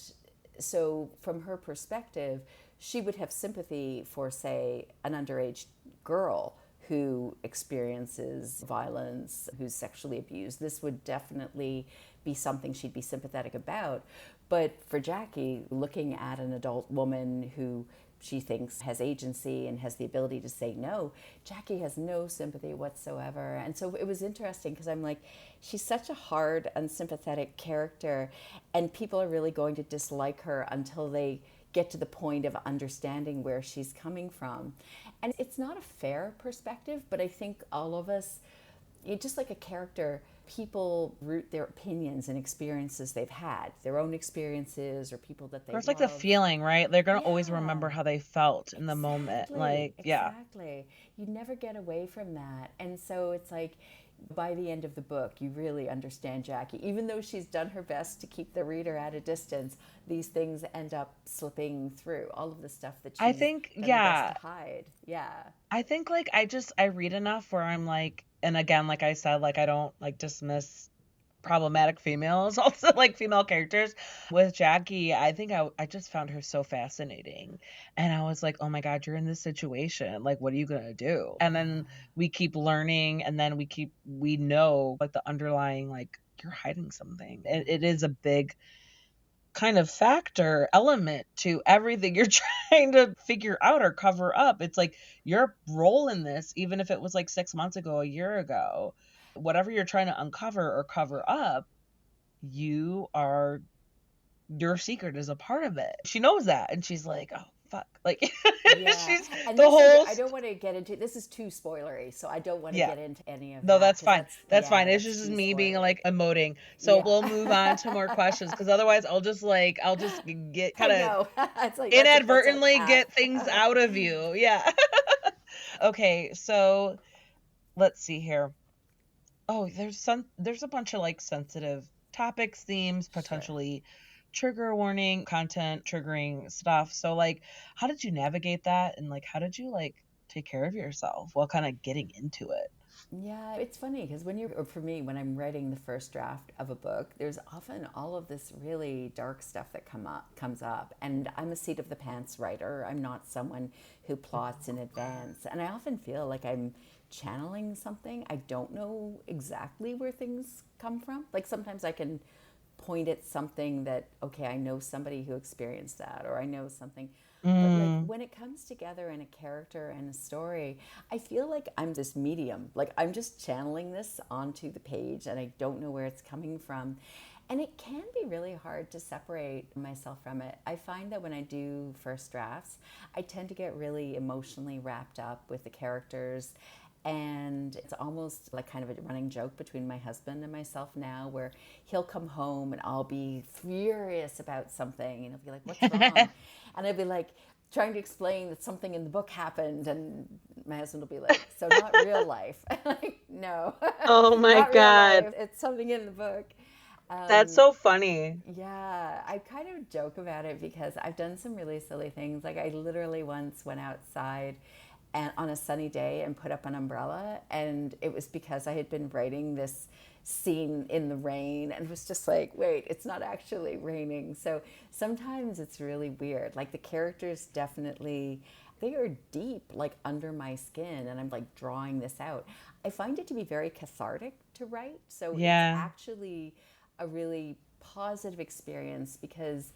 [SPEAKER 2] so, from her perspective, she would have sympathy for, say, an underage girl who experiences violence, who's sexually abused. This would definitely be something she'd be sympathetic about. But for Jackie, looking at an adult woman who she thinks has agency and has the ability to say no, Jackie has no sympathy whatsoever. And so it was interesting because I'm like, she's such a hard, unsympathetic character, and people are really going to dislike her until they get to the point of understanding where she's coming from. And it's not a fair perspective, but I think all of us, just like a character, people root their opinions and experiences they've had, their own experiences or people that they
[SPEAKER 1] Or it's like the
[SPEAKER 2] love.
[SPEAKER 1] feeling, right? They're gonna always
[SPEAKER 2] Yeah,
[SPEAKER 1] remember how they felt in the moment.
[SPEAKER 2] exactly,
[SPEAKER 1] Like, yeah.
[SPEAKER 2] exactly. You never get away from that. And so it's like, by the end of the book, you really understand Jackie. Even though she's done her best to keep the reader at a distance, these things end up slipping through. All of the stuff that
[SPEAKER 1] I
[SPEAKER 2] she's
[SPEAKER 1] think,
[SPEAKER 2] done her best to
[SPEAKER 1] yeah.
[SPEAKER 2] hide. Yeah.
[SPEAKER 1] I think like I read enough where I'm like, and again, like I said, like I don't like dismiss problematic females, also like female characters. With Jackie, I think I just found her so fascinating. And I was like, oh my God, you're in this situation. Like, what are you gonna do? And then
[SPEAKER 2] Yeah.
[SPEAKER 1] we keep learning, and then we know like the underlying, like, you're hiding something. It is a big kind of factor element to everything you're trying to figure out or cover up. It's like your role in this, even if it was like 6 months ago, a year ago, whatever you're trying to uncover or cover up, you are, your secret is a part of it. She knows that, and she's like, oh fuck, like
[SPEAKER 2] Yeah,
[SPEAKER 1] she's
[SPEAKER 2] and
[SPEAKER 1] the
[SPEAKER 2] this
[SPEAKER 1] whole
[SPEAKER 2] I don't want to get into. This is too spoilery, so I don't want to
[SPEAKER 1] yeah.
[SPEAKER 2] get into any of
[SPEAKER 1] No,
[SPEAKER 2] that
[SPEAKER 1] that's
[SPEAKER 2] because
[SPEAKER 1] fine.
[SPEAKER 2] that's
[SPEAKER 1] That's
[SPEAKER 2] yeah,
[SPEAKER 1] fine. It's
[SPEAKER 2] that's
[SPEAKER 1] just
[SPEAKER 2] too
[SPEAKER 1] me being
[SPEAKER 2] spoilery.
[SPEAKER 1] like emoting. So
[SPEAKER 2] Yeah,
[SPEAKER 1] we'll move on to more questions, because otherwise I'll just get
[SPEAKER 2] I
[SPEAKER 1] kind of
[SPEAKER 2] know. It's like that's a
[SPEAKER 1] inadvertently
[SPEAKER 2] path.
[SPEAKER 1] get things out of you. Yeah. Okay, so let's see here. Oh, there's a bunch of like sensitive topics, themes,
[SPEAKER 2] Sure.
[SPEAKER 1] potentially trigger warning, content triggering stuff. So like, how did you navigate that, and like how did you like take care of yourself while kind of getting into it?
[SPEAKER 2] Yeah, it's funny because or for me, when I'm writing the first draft of a book, there's often all of this really dark stuff that comes up, and I'm a seat of the pants writer. I'm not someone who plots in advance, and I often feel like I'm channeling something. I don't know exactly where things come from. Like sometimes I can point at something that, okay, I know somebody who experienced that, or I know something. But like
[SPEAKER 1] Mm,
[SPEAKER 2] when it comes together in a character and a story, I feel like I'm this medium. Like I'm just channeling this onto the page and I don't know where it's coming from. And it can be really hard to separate myself from it. I find that when I do first drafts, I tend to get really emotionally wrapped up with the characters, and it's almost like kind of a running joke between my husband and myself now, where he'll come home and I'll be furious about something and he'll be like, what's wrong? And I'll be like trying to explain that something in the book happened, and my husband will be like, so not real life. Like, no,
[SPEAKER 1] oh my
[SPEAKER 2] not real
[SPEAKER 1] God.
[SPEAKER 2] life, it's something in the book.
[SPEAKER 1] That's
[SPEAKER 2] um,
[SPEAKER 1] so funny.
[SPEAKER 2] yeah, I kind of joke about it because I've done some really silly things. Like I literally once went outside and on a sunny day and put up an umbrella, and it was because I had been writing this scene in the rain and was just like, wait, it's not actually raining. So sometimes it's really weird. Like the characters definitely, they are deep, like under my skin, and I'm like drawing this out. I find it to be very cathartic to write. So it's
[SPEAKER 1] Yeah.
[SPEAKER 2] actually a really positive experience because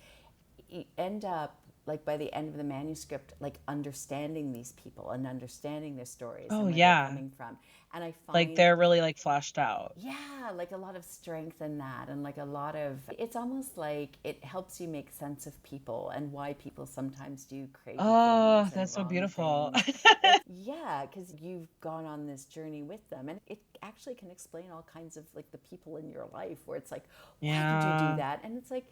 [SPEAKER 2] you end up like by the end of the manuscript, like understanding these people and understanding their stories
[SPEAKER 1] Oh
[SPEAKER 2] and where they're
[SPEAKER 1] yeah.
[SPEAKER 2] coming from. And I
[SPEAKER 1] Like
[SPEAKER 2] find,
[SPEAKER 1] they're really like fleshed out.
[SPEAKER 2] yeah, like a lot of strength in that, and like a lot of, it's almost like it helps you make sense of people and why people sometimes do crazy
[SPEAKER 1] Oh,
[SPEAKER 2] things and
[SPEAKER 1] that's so
[SPEAKER 2] wrong
[SPEAKER 1] beautiful.
[SPEAKER 2] things. It's, yeah, because you've gone on this journey with them, and it actually can explain all kinds of like the people in your life where it's like, why did you do
[SPEAKER 1] Yeah.
[SPEAKER 2] that? And it's like,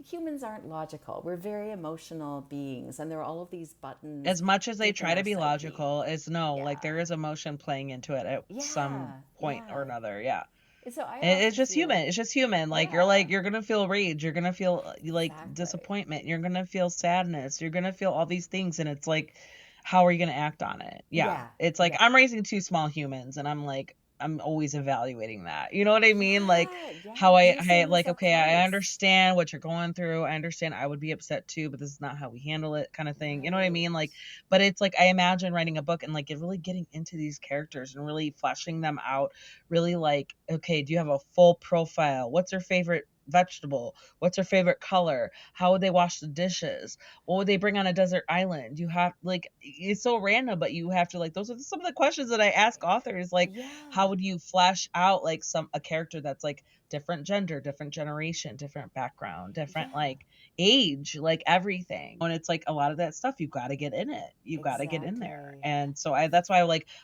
[SPEAKER 2] humans aren't logical. We're very emotional beings, and there are all of these buttons
[SPEAKER 1] As much as they
[SPEAKER 2] deep in
[SPEAKER 1] try to
[SPEAKER 2] our
[SPEAKER 1] be
[SPEAKER 2] psyche.
[SPEAKER 1] logical, is no, like
[SPEAKER 2] Yeah,
[SPEAKER 1] there is emotion playing into it at some
[SPEAKER 2] yeah,
[SPEAKER 1] point or
[SPEAKER 2] yeah.
[SPEAKER 1] another. Yeah.
[SPEAKER 2] And so I
[SPEAKER 1] It's
[SPEAKER 2] often
[SPEAKER 1] just human.
[SPEAKER 2] feel,
[SPEAKER 1] It's just human.
[SPEAKER 2] yeah,
[SPEAKER 1] You're gonna feel rage. You're gonna feel like
[SPEAKER 2] exactly.
[SPEAKER 1] disappointment. You're gonna feel sadness. You're gonna feel all these things, and it's like, how are you gonna act on it? Yeah.
[SPEAKER 2] Yeah,
[SPEAKER 1] It's like
[SPEAKER 2] yeah,
[SPEAKER 1] I'm raising two small humans, and I'm always evaluating that. You know what I mean? Like
[SPEAKER 2] yeah, yeah.
[SPEAKER 1] how
[SPEAKER 2] Because you're
[SPEAKER 1] I
[SPEAKER 2] seeing this
[SPEAKER 1] like,
[SPEAKER 2] up
[SPEAKER 1] okay, I
[SPEAKER 2] close.
[SPEAKER 1] understand what you're going through. I understand I would be upset too, but this is not how we handle it, kind of thing. You know what I
[SPEAKER 2] Right.
[SPEAKER 1] mean? Like, but it's like I imagine writing a book and like really getting into these characters and really fleshing them out, really like, okay, do you have a full profile? What's their favorite vegetable? What's their favorite color? How would they wash the dishes? What would they bring on a desert island? You have like, it's so random, but you have to like, those are some of the questions that I ask authors. Like, how
[SPEAKER 2] Yeah,
[SPEAKER 1] would you flesh out like a character that's like different gender, different generation, different background, different
[SPEAKER 2] yeah,
[SPEAKER 1] like age, like everything. And it's like a lot of that stuff you got to get in it. You got to get in there.
[SPEAKER 2] exactly.
[SPEAKER 1] And so that's why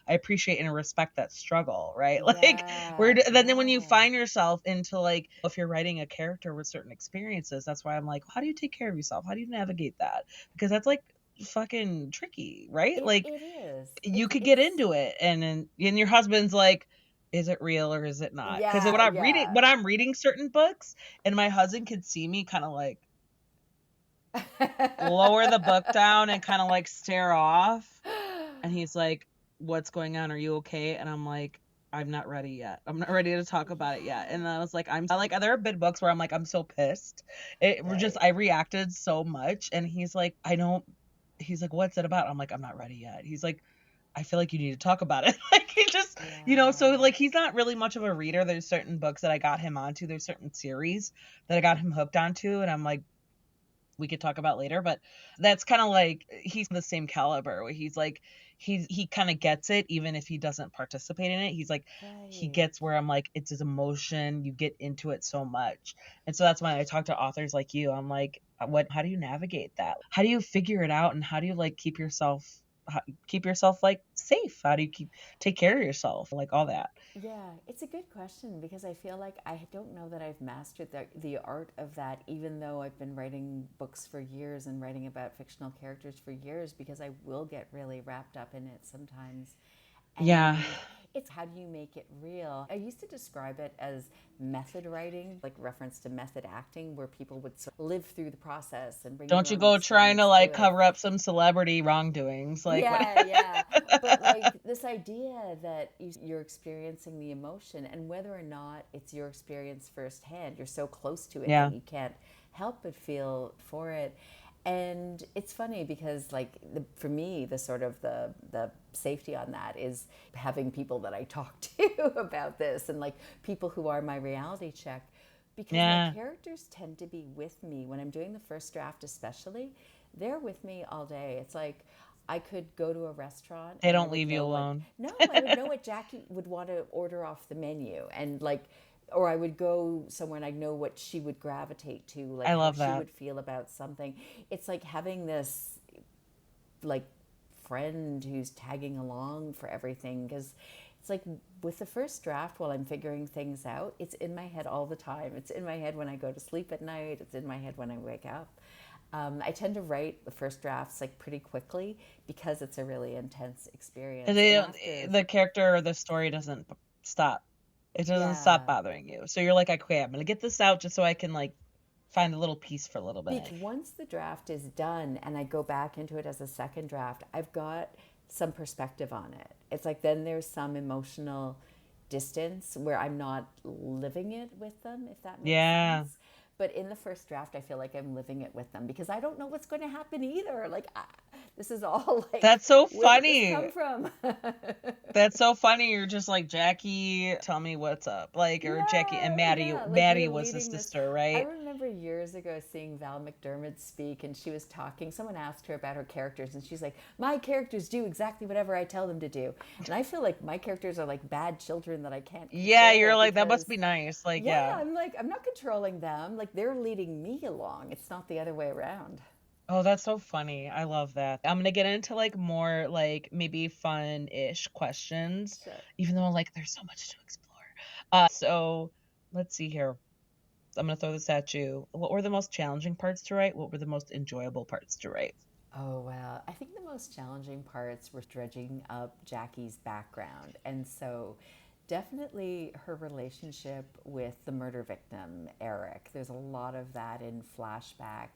[SPEAKER 1] I appreciate and respect that struggle, right? Like
[SPEAKER 2] Yeah,
[SPEAKER 1] then when you
[SPEAKER 2] yeah.
[SPEAKER 1] find yourself into like, if you're writing a character with certain experiences, that's why I'm like, how do you take care of yourself? How do you navigate that? Because that's like fucking tricky, right? Like
[SPEAKER 2] It is.
[SPEAKER 1] you could get
[SPEAKER 2] It's
[SPEAKER 1] into it, and your husband's like, is it real or is it not? Because
[SPEAKER 2] yeah, yeah.
[SPEAKER 1] when I'm reading certain books, and my husband can see me kind of like lower the book down and kind of like stare off, and he's like, "What's going on? Are you okay?" And I'm like, "I'm not ready yet. I'm not ready to talk about it yet."
[SPEAKER 2] Yeah.
[SPEAKER 1] And I was like, "I'm like, there have been books where I'm like, I'm so pissed.
[SPEAKER 2] Right.
[SPEAKER 1] I reacted so much." And he's like, "I don't." He's like, "What's it about?" I'm like, "I'm not ready yet." He's like, "I feel like you need to talk about it." Like he just, so
[SPEAKER 2] Yeah.
[SPEAKER 1] like he's not really much of a reader. There's certain books that I got him onto. There's certain series that I got him hooked onto, and I'm like, we could talk about later, but that's kind of like he's the same caliber where he's like he kind of gets it even if he doesn't participate in it. He's like he
[SPEAKER 2] Right.
[SPEAKER 1] gets where I'm like, it's his emotion, you get into it so much. And so that's why I talk to authors like you. I'm like, what how do you navigate that? How do you figure it out, and how do you like keep yourself like safe? How do you take care of yourself? Like all that.
[SPEAKER 2] Yeah, it's a good question because I feel like I don't know that I've mastered the art of that, even though I've been writing books for years and writing about fictional characters for years, because I will get really wrapped up in it sometimes.
[SPEAKER 1] Yeah.
[SPEAKER 2] And it's how do you make it real? I used to describe it as method writing, like reference to method acting, where people would sort of live through the process and bring
[SPEAKER 1] Don't
[SPEAKER 2] their
[SPEAKER 1] you
[SPEAKER 2] own
[SPEAKER 1] go trying to
[SPEAKER 2] experience to
[SPEAKER 1] like
[SPEAKER 2] it.
[SPEAKER 1] cover up some celebrity wrongdoings. Like what?
[SPEAKER 2] Yeah, yeah. But like this idea that you're experiencing the emotion, and whether or not it's your experience firsthand, you're so close to it that
[SPEAKER 1] Yeah.
[SPEAKER 2] you can't help but feel for it. And it's funny because like for me, the sort of the safety on that is having people that I talk to about this, and like people who are my reality check, because my
[SPEAKER 1] Yeah.
[SPEAKER 2] characters tend to be with me when I'm doing the first draft, especially. They're with me all day. It's like I could go to a restaurant
[SPEAKER 1] They
[SPEAKER 2] and I
[SPEAKER 1] don't
[SPEAKER 2] would
[SPEAKER 1] leave you
[SPEAKER 2] know what,
[SPEAKER 1] alone.
[SPEAKER 2] no, I would know what Jackie would want to order off the menu, and like, or I would go somewhere and I know what she would gravitate to, like
[SPEAKER 1] I
[SPEAKER 2] how
[SPEAKER 1] love
[SPEAKER 2] she
[SPEAKER 1] that.
[SPEAKER 2] would feel about something. It's like having this like friend who's tagging along for everything, because it's like with the first draft, while I'm figuring things out, it's in my head all the time. It's in my head when I go to sleep at night, it's in my head when I wake up. I tend to write the first drafts like pretty quickly because it's a really intense
[SPEAKER 1] And
[SPEAKER 2] experience,
[SPEAKER 1] they
[SPEAKER 2] and
[SPEAKER 1] don't,
[SPEAKER 2] after,
[SPEAKER 1] the character or the story doesn't stop. It doesn't stop
[SPEAKER 2] yeah.
[SPEAKER 1] bothering you. So you're like, okay, I'm gonna get this out just so I can like find a little peace for a little bit.
[SPEAKER 2] Because once the draft is done and I go back into it as a second draft, I've got some perspective on it. It's like then there's some emotional distance where I'm not living it with them, if that makes
[SPEAKER 1] Yeah.
[SPEAKER 2] sense. But in the first draft, I feel like I'm living it with them because I don't know what's going to happen either. Like, this is all like,
[SPEAKER 1] That's so
[SPEAKER 2] where did this
[SPEAKER 1] funny.
[SPEAKER 2] come from?
[SPEAKER 1] That's so funny. You're just like, Jackie, tell me what's up. Like, or Jackie and
[SPEAKER 2] Yeah,
[SPEAKER 1] Maddie.
[SPEAKER 2] yeah. Like
[SPEAKER 1] Maddie
[SPEAKER 2] you're
[SPEAKER 1] was his
[SPEAKER 2] leading this.
[SPEAKER 1] sister,
[SPEAKER 2] I
[SPEAKER 1] right?
[SPEAKER 2] remember years ago seeing Val McDermid speak, and she was talking. Someone asked her about her characters, and she's like, "My characters do exactly whatever I tell them to do." And I feel like my characters are like bad children that I can't
[SPEAKER 1] Yeah,
[SPEAKER 2] control
[SPEAKER 1] you're like, that must
[SPEAKER 2] because,
[SPEAKER 1] be nice. Like,
[SPEAKER 2] yeah,
[SPEAKER 1] yeah.
[SPEAKER 2] I'm like, I'm not controlling them. Like they're leading me along. It's not the other way around.
[SPEAKER 1] Oh, that's so funny. I love that. I'm gonna get into like more like maybe fun-ish questions,
[SPEAKER 2] Sure.
[SPEAKER 1] even though like there's so much to explore. So let's see here. I'm gonna throw this at you. What were the most challenging parts to write? What were the most enjoyable parts to write?
[SPEAKER 2] Oh, wow. I think the most challenging parts were dredging up Jackie's background. And so, definitely her relationship with the murder victim, Eric. There's a lot of that in flashback.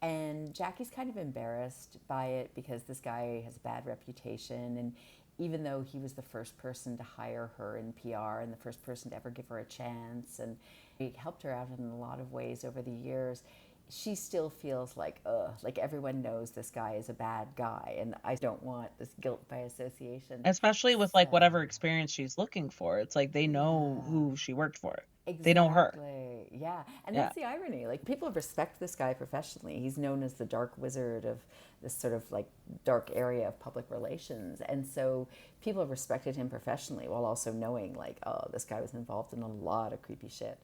[SPEAKER 2] And Jackie's kind of embarrassed by it because this guy has a bad reputation. And even though he was the first person to hire her in PR and the first person to ever give her a chance, and he helped her out in a lot of ways over the years, she still feels like, ugh, like everyone knows this guy is a bad guy, and I don't want this guilt by association.
[SPEAKER 1] Especially with
[SPEAKER 2] So,
[SPEAKER 1] like whatever experience she's looking for. It's like they know
[SPEAKER 2] yeah.
[SPEAKER 1] who she worked for. They know her.
[SPEAKER 2] Exactly. Yeah. And
[SPEAKER 1] Yeah.
[SPEAKER 2] that's the irony. Like people respect this guy professionally. He's known as the dark wizard of this sort of like dark area of public relations. And so people have respected him professionally while also knowing like, oh, this guy was involved in a lot of creepy shit.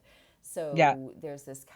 [SPEAKER 1] Yeah.
[SPEAKER 2] So there's this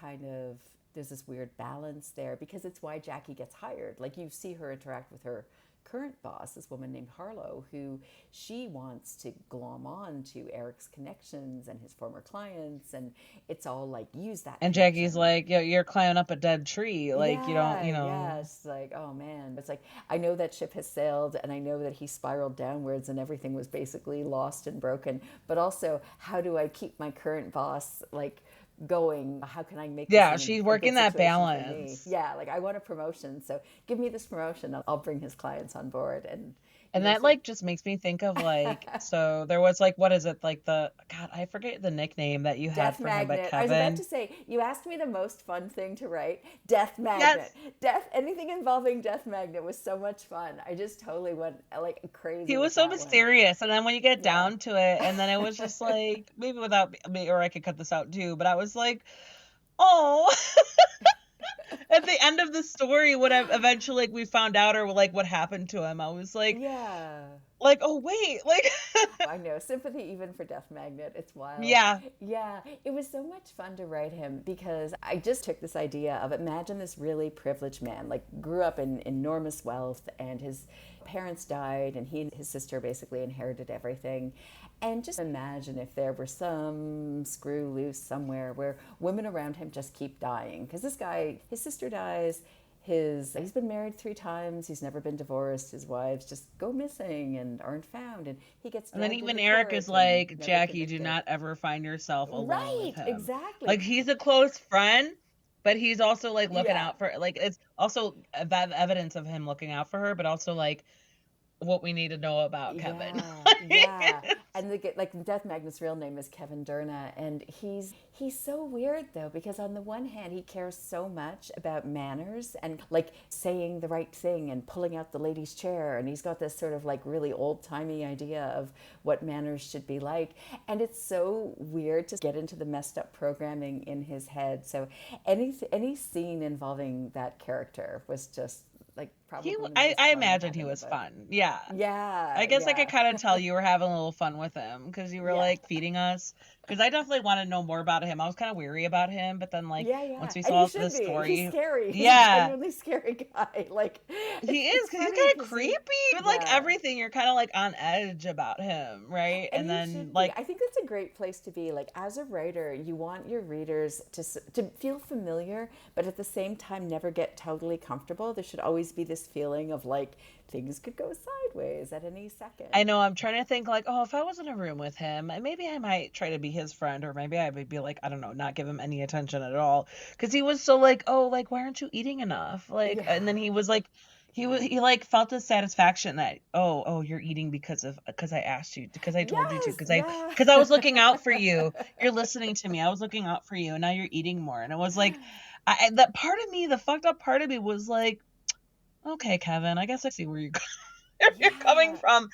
[SPEAKER 2] weird balance there because it's why Jackie gets hired. Like you see her interact with her current boss, this woman named Harlow, who she wants to glom on to Eric's connections and his former clients, and it's all like use that
[SPEAKER 1] And Jackie's
[SPEAKER 2] connection.
[SPEAKER 1] like, yo, you're climbing up a dead tree. Like you don't,
[SPEAKER 2] Yeah, yeah. It's like, oh man. It's like, I know that ship has sailed and I know that he spiraled downwards and everything was basically lost and broken. But also, how do I keep my current boss like going? How can I make this
[SPEAKER 1] Yeah,
[SPEAKER 2] even
[SPEAKER 1] she's
[SPEAKER 2] a
[SPEAKER 1] working
[SPEAKER 2] good
[SPEAKER 1] that
[SPEAKER 2] situation for me?
[SPEAKER 1] balance.
[SPEAKER 2] Yeah, like I want a promotion. So give me this promotion. I'll bring his clients on board. And,
[SPEAKER 1] And that
[SPEAKER 2] so
[SPEAKER 1] like just makes me think of like so there was like what is it like the God, I forget the nickname that you had
[SPEAKER 2] Death
[SPEAKER 1] for him, but
[SPEAKER 2] Magnet. I was about to
[SPEAKER 1] Kevin.
[SPEAKER 2] say, you asked me the most fun thing to write. Death Magnet.
[SPEAKER 1] Yes.
[SPEAKER 2] Anything involving Death Magnet was so much fun. I just totally went like
[SPEAKER 1] He
[SPEAKER 2] crazy
[SPEAKER 1] was
[SPEAKER 2] with
[SPEAKER 1] so
[SPEAKER 2] that one.
[SPEAKER 1] mysterious. And then when you get
[SPEAKER 2] Yeah.
[SPEAKER 1] down to it, and then it was just like maybe without me, or I could cut this out too, but I was like, oh, at the end of the story, when I eventually like we found out or like what happened to him, I was
[SPEAKER 2] Yeah.
[SPEAKER 1] like, oh wait, like
[SPEAKER 2] I know. Sympathy even for Death Magnet. It's wild.
[SPEAKER 1] yeah.
[SPEAKER 2] Yeah. It was so much fun to write him because I just took this idea of imagine this really privileged man, like grew up in enormous wealth and his parents died and he and his sister basically inherited everything. And just imagine if there were some screw loose somewhere where women around him just keep dying. Because this guy, his sister dies, he's been married 3 times, he's never been divorced, his wives just go missing and aren't found, and he gets
[SPEAKER 1] And then
[SPEAKER 2] dragged
[SPEAKER 1] even
[SPEAKER 2] into
[SPEAKER 1] Eric is
[SPEAKER 2] court and
[SPEAKER 1] like,
[SPEAKER 2] never
[SPEAKER 1] Jackie, do
[SPEAKER 2] convicted.
[SPEAKER 1] not ever find yourself alone with
[SPEAKER 2] Right,
[SPEAKER 1] him.
[SPEAKER 2] exactly.
[SPEAKER 1] Like he's a close friend, but he's also like looking
[SPEAKER 2] Yeah.
[SPEAKER 1] out for like it's also that evidence of him looking out for her, but also like what we need to know about Kevin.
[SPEAKER 2] Yeah, yeah.
[SPEAKER 1] Like,
[SPEAKER 2] And like Death Magnet's real name is Kevin Durna, and he's so weird though because on the one hand he cares so much about manners and like saying the right thing and pulling out the lady's chair, and he's got this sort of like really old timey idea of what manners should be like, and it's so weird to get into the messed up programming in his head. So any scene involving that character was just like probably the most
[SPEAKER 1] I
[SPEAKER 2] fun I've
[SPEAKER 1] imagine
[SPEAKER 2] had
[SPEAKER 1] he
[SPEAKER 2] in the
[SPEAKER 1] was
[SPEAKER 2] book.
[SPEAKER 1] fun. Yeah. I
[SPEAKER 2] Yeah,
[SPEAKER 1] guess I could
[SPEAKER 2] yeah.
[SPEAKER 1] kind of tell you were having a little fun with him because you were
[SPEAKER 2] Yeah.
[SPEAKER 1] like feeding us. Because I definitely want to know more about him. I was kind of weary about him, but then like
[SPEAKER 2] Yeah,
[SPEAKER 1] once
[SPEAKER 2] yeah.
[SPEAKER 1] we
[SPEAKER 2] And you
[SPEAKER 1] saw the
[SPEAKER 2] should be. He's
[SPEAKER 1] story,
[SPEAKER 2] scary. He's a
[SPEAKER 1] yeah,
[SPEAKER 2] genuinely scary guy. Like
[SPEAKER 1] he is
[SPEAKER 2] it's
[SPEAKER 1] because he's
[SPEAKER 2] funny
[SPEAKER 1] kind of
[SPEAKER 2] because
[SPEAKER 1] creepy. But like
[SPEAKER 2] yeah.
[SPEAKER 1] everything, you're kind of like on edge about him, right?
[SPEAKER 2] And
[SPEAKER 1] And
[SPEAKER 2] you
[SPEAKER 1] then
[SPEAKER 2] should be.
[SPEAKER 1] like
[SPEAKER 2] I think that's a great place to be. Like as a writer, you want your readers to feel familiar, but at the same time never get totally comfortable. There should always be this feeling of like things could go sideways at any
[SPEAKER 1] I
[SPEAKER 2] second.
[SPEAKER 1] know I'm trying to think like, oh, if I was in a room with him, maybe I might try to be his friend, or maybe I would be like, I don't know, not give him any attention at all, because he was so like, oh, like why aren't you eating enough? Like,
[SPEAKER 2] Yeah.
[SPEAKER 1] and then he was like, he like felt the satisfaction that you're eating because I asked you, because I told you to,
[SPEAKER 2] Yes, yeah.
[SPEAKER 1] because I was looking out for you. You're listening to me. I was looking out for you, and now you're eating more. And it was like, that part of me, the fucked up part of me, was like, okay, Kevin, I guess I see where you're coming
[SPEAKER 2] Yeah.
[SPEAKER 1] from.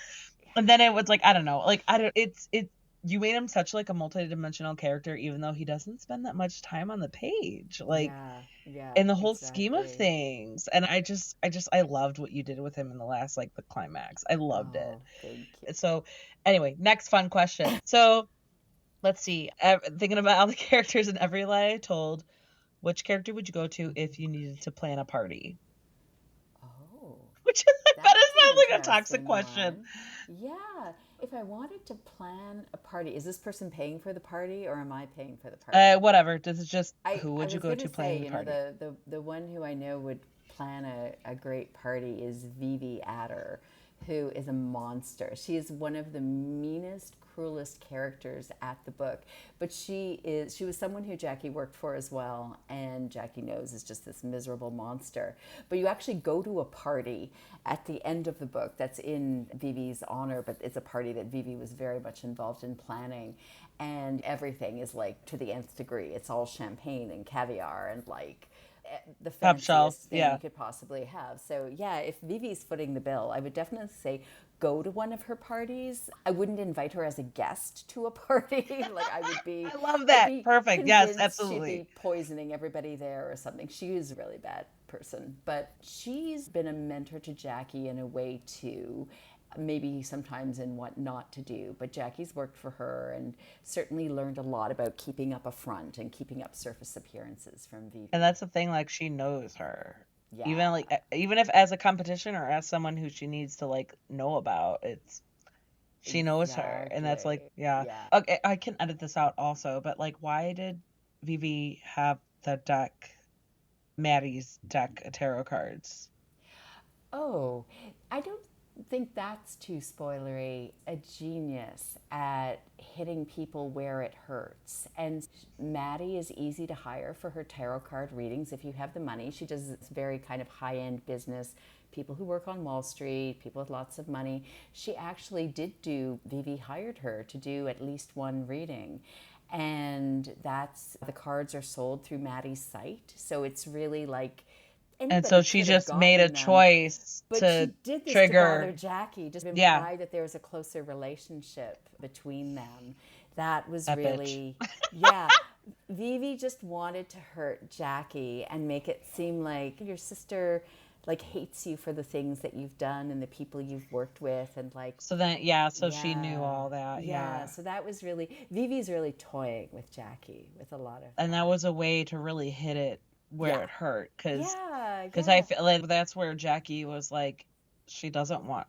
[SPEAKER 1] And then it was like, I don't know, like I don't. You made him such like a multidimensional character, even though he doesn't spend that much time on the page. Like,
[SPEAKER 2] Yeah, yeah,
[SPEAKER 1] in the whole scheme of
[SPEAKER 2] exactly.
[SPEAKER 1] things. And I loved what you did with him in the last, like, the climax. I loved it.
[SPEAKER 2] Oh, thank you.
[SPEAKER 1] So anyway, next fun question. So let's see. Thinking about all the characters in Every Lie I Told, which character would you go to if you needed to plan a party?
[SPEAKER 2] Oh,
[SPEAKER 1] Which is like, that
[SPEAKER 2] that's an
[SPEAKER 1] is like a toxic
[SPEAKER 2] interesting
[SPEAKER 1] question.
[SPEAKER 2] one. Yeah. If I wanted to plan a party, is this person paying for the party or am I paying for the party?
[SPEAKER 1] Whatever. This is just,
[SPEAKER 2] I,
[SPEAKER 1] who
[SPEAKER 2] I
[SPEAKER 1] would you
[SPEAKER 2] was
[SPEAKER 1] go
[SPEAKER 2] going
[SPEAKER 1] to
[SPEAKER 2] to say,
[SPEAKER 1] planning the
[SPEAKER 2] you know,
[SPEAKER 1] party?
[SPEAKER 2] the one who I know would plan a great party is Vivi Adder, who is a monster. She is one of the meanest, cruelest characters at the book. But she was someone who Jackie worked for as well, and Jackie knows is just this miserable monster. But you actually go to a party at the end of the book that's in Vivi's honor, but it's a party that Vivi was very much involved in planning. And everything is like to the nth degree. It's all champagne and caviar and like the
[SPEAKER 1] Top shelf.
[SPEAKER 2] fanciest thing you
[SPEAKER 1] Yeah.
[SPEAKER 2] could possibly have. So yeah, if Vivi's footing the bill, I would definitely say go to one of her parties. I wouldn't invite her as a guest to a party. Like
[SPEAKER 1] I love
[SPEAKER 2] I'd
[SPEAKER 1] that.
[SPEAKER 2] be
[SPEAKER 1] Perfect. Yes,
[SPEAKER 2] convinced she'd
[SPEAKER 1] absolutely.
[SPEAKER 2] be poisoning everybody there or something. She is a really bad person, but she's been a mentor to Jackie in a way too, maybe sometimes in what not to do. But Jackie's worked for her and certainly learned a lot about keeping up a front and keeping up surface appearances from
[SPEAKER 1] And
[SPEAKER 2] Vivi.
[SPEAKER 1] that's the thing, like, she knows her.
[SPEAKER 2] Yeah,
[SPEAKER 1] Even if as a competition or as someone who she needs to like know about, it's she knows her. And that's like,
[SPEAKER 2] exactly.
[SPEAKER 1] yeah.
[SPEAKER 2] Yeah.
[SPEAKER 1] Okay, I can edit this out also, but like, why did Vivi have the deck, Maddie's deck of tarot cards?
[SPEAKER 2] Oh, I don't think that's too spoilery. A genius at hitting people where it hurts. And Maddie is easy to hire for her tarot card readings if you have the money. She does this very kind of high end business. People who work on Wall Street, people with lots of money. She actually did do, Vivi hired her to do at least one reading. And that's, the cards are sold through Maddie's site. So it's really like,
[SPEAKER 1] And so
[SPEAKER 2] anybody
[SPEAKER 1] she
[SPEAKER 2] could have
[SPEAKER 1] just made a
[SPEAKER 2] gotten them,
[SPEAKER 1] choice
[SPEAKER 2] but she
[SPEAKER 1] to
[SPEAKER 2] did this to bother
[SPEAKER 1] trigger.
[SPEAKER 2] Jackie, just
[SPEAKER 1] Yeah,
[SPEAKER 2] imply that there was a closer relationship between them. That was
[SPEAKER 1] that bitch.
[SPEAKER 2] really, yeah. Vivi just wanted to hurt Jackie and make it seem like your sister like hates you for the things that you've done and the people you've worked with and like,
[SPEAKER 1] So then, yeah, so she knew
[SPEAKER 2] yeah,
[SPEAKER 1] all that.
[SPEAKER 2] yeah.
[SPEAKER 1] Yeah.
[SPEAKER 2] So that was really, Vivi's really toying with Jackie with a lot of
[SPEAKER 1] And that
[SPEAKER 2] that.
[SPEAKER 1] was a way to really hit it
[SPEAKER 2] Yeah,
[SPEAKER 1] where it hurt.
[SPEAKER 2] yeah,
[SPEAKER 1] Because I
[SPEAKER 2] yeah.
[SPEAKER 1] feel like that's where Jackie was like, she doesn't want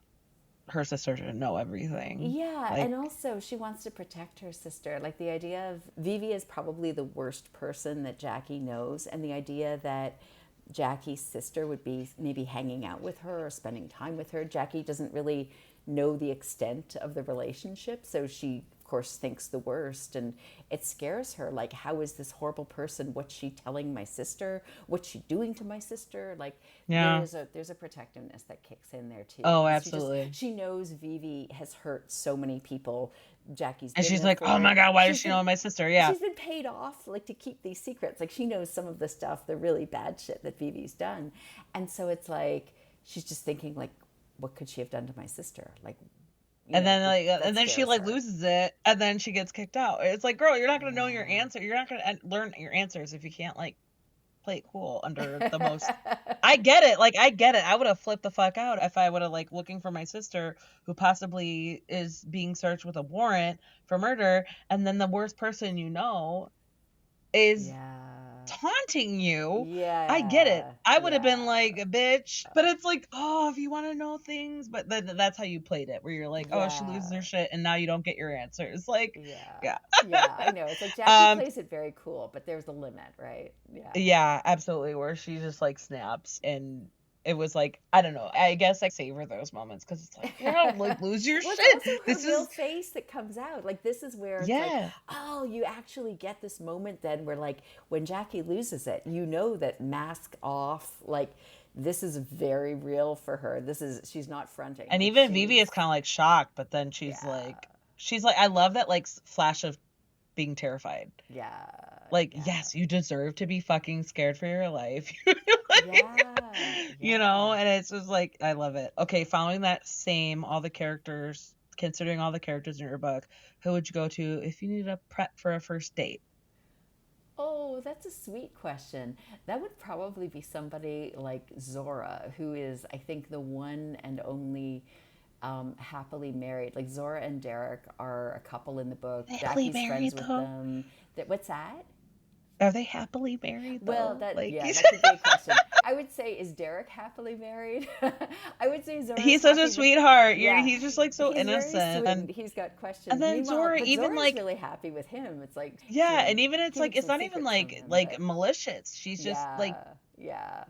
[SPEAKER 1] her sister to know everything.
[SPEAKER 2] Yeah,
[SPEAKER 1] Like,
[SPEAKER 2] and also she wants to protect her sister. Like the idea of Vivi is probably the worst person that Jackie knows, and the idea that Jackie's sister would be maybe hanging out with her or spending time with her. Jackie doesn't really know the extent of the relationship, so she of course thinks the worst and it scares her. Like, how is this horrible person, what's she telling my sister, what's she doing to my sister? Like
[SPEAKER 1] yeah.
[SPEAKER 2] there's a protectiveness that kicks in there too,
[SPEAKER 1] Oh,
[SPEAKER 2] because
[SPEAKER 1] absolutely.
[SPEAKER 2] she knows Vivi has hurt so many people. Jackie's
[SPEAKER 1] And
[SPEAKER 2] been
[SPEAKER 1] she's
[SPEAKER 2] there
[SPEAKER 1] like, oh
[SPEAKER 2] for
[SPEAKER 1] my
[SPEAKER 2] her.
[SPEAKER 1] God, why does she know my sister? Yeah.
[SPEAKER 2] She's been paid off like to keep these secrets. Like she knows some of the stuff, the really bad shit that Vivi's done. And so it's like she's just thinking like, what could she have done to my sister? Like,
[SPEAKER 1] And then
[SPEAKER 2] that
[SPEAKER 1] and then she
[SPEAKER 2] scares
[SPEAKER 1] like
[SPEAKER 2] her.
[SPEAKER 1] loses it, and then she gets kicked out. It's like, girl, you're not gonna know your answer. You're not gonna learn your answers if you can't like play it cool under the most. I get it. Like, I get it. I would have flipped the fuck out if I would have like looking for my sister who possibly is being searched with a warrant for murder, and then the worst person you know is
[SPEAKER 2] Yeah.
[SPEAKER 1] taunting you. I get it.
[SPEAKER 2] Yeah.
[SPEAKER 1] I would have been
[SPEAKER 2] Yeah.
[SPEAKER 1] like a bitch, but it's like, oh, if you want to know things, but then that's how you played it, where you're like, oh, she loses
[SPEAKER 2] Yeah.
[SPEAKER 1] her shit, and now you don't get your answers. Like,
[SPEAKER 2] Yeah.
[SPEAKER 1] yeah,
[SPEAKER 2] Yeah. I know. It's like Jackie
[SPEAKER 1] um,
[SPEAKER 2] plays it very cool, but there's a limit, right? Yeah.
[SPEAKER 1] yeah, absolutely. Where she just like snaps, and it was like, I don't know. I guess I savor those moments because it's like, girl, like lose your
[SPEAKER 2] Well, it's also
[SPEAKER 1] shit.
[SPEAKER 2] her
[SPEAKER 1] This
[SPEAKER 2] real
[SPEAKER 1] is
[SPEAKER 2] face that comes out. Like this is where it's like,
[SPEAKER 1] yeah.
[SPEAKER 2] oh, you actually get this moment then where like when Jackie loses it, you know that mask off, like this is very real for her. She's not fronting.
[SPEAKER 1] And
[SPEAKER 2] Like
[SPEAKER 1] even Vivi is
[SPEAKER 2] she's,
[SPEAKER 1] kind of like shocked, but then
[SPEAKER 2] yeah,
[SPEAKER 1] she's like, I love that like flash of being terrified.
[SPEAKER 2] yeah,
[SPEAKER 1] Like,
[SPEAKER 2] yeah,
[SPEAKER 1] yes, you deserve to be fucking scared for your life.
[SPEAKER 2] yeah, yeah.
[SPEAKER 1] And it's just like, I love it. Okay, following that same, considering all the characters in your book, who would you go to if you needed a prep for a first date?
[SPEAKER 2] Oh, that's a sweet question. That would probably be somebody like Zora, who is, I think, the one and only happily married. Like Zora and Derek are a couple in the book.
[SPEAKER 1] Are they happily
[SPEAKER 2] Jackie's friends
[SPEAKER 1] married
[SPEAKER 2] with
[SPEAKER 1] though?
[SPEAKER 2] them. What's that?
[SPEAKER 1] Are they happily married
[SPEAKER 2] Well,
[SPEAKER 1] though? Like,
[SPEAKER 2] that could be a question. I would say, is Derek happily married? I would say Zora's
[SPEAKER 1] he's such a
[SPEAKER 2] happy, but
[SPEAKER 1] sweetheart.
[SPEAKER 2] yeah,
[SPEAKER 1] He's just like so
[SPEAKER 2] he's very
[SPEAKER 1] innocent,
[SPEAKER 2] sweet and he's got
[SPEAKER 1] and
[SPEAKER 2] questions.
[SPEAKER 1] then
[SPEAKER 2] Meanwhile,
[SPEAKER 1] Zora
[SPEAKER 2] but
[SPEAKER 1] even
[SPEAKER 2] Zora's
[SPEAKER 1] like,
[SPEAKER 2] really happy with him. It's like
[SPEAKER 1] yeah, and even it's
[SPEAKER 2] keeping
[SPEAKER 1] like it's
[SPEAKER 2] some
[SPEAKER 1] not even
[SPEAKER 2] secrets from him,
[SPEAKER 1] like
[SPEAKER 2] but
[SPEAKER 1] malicious. She's just like
[SPEAKER 2] yeah, yeah.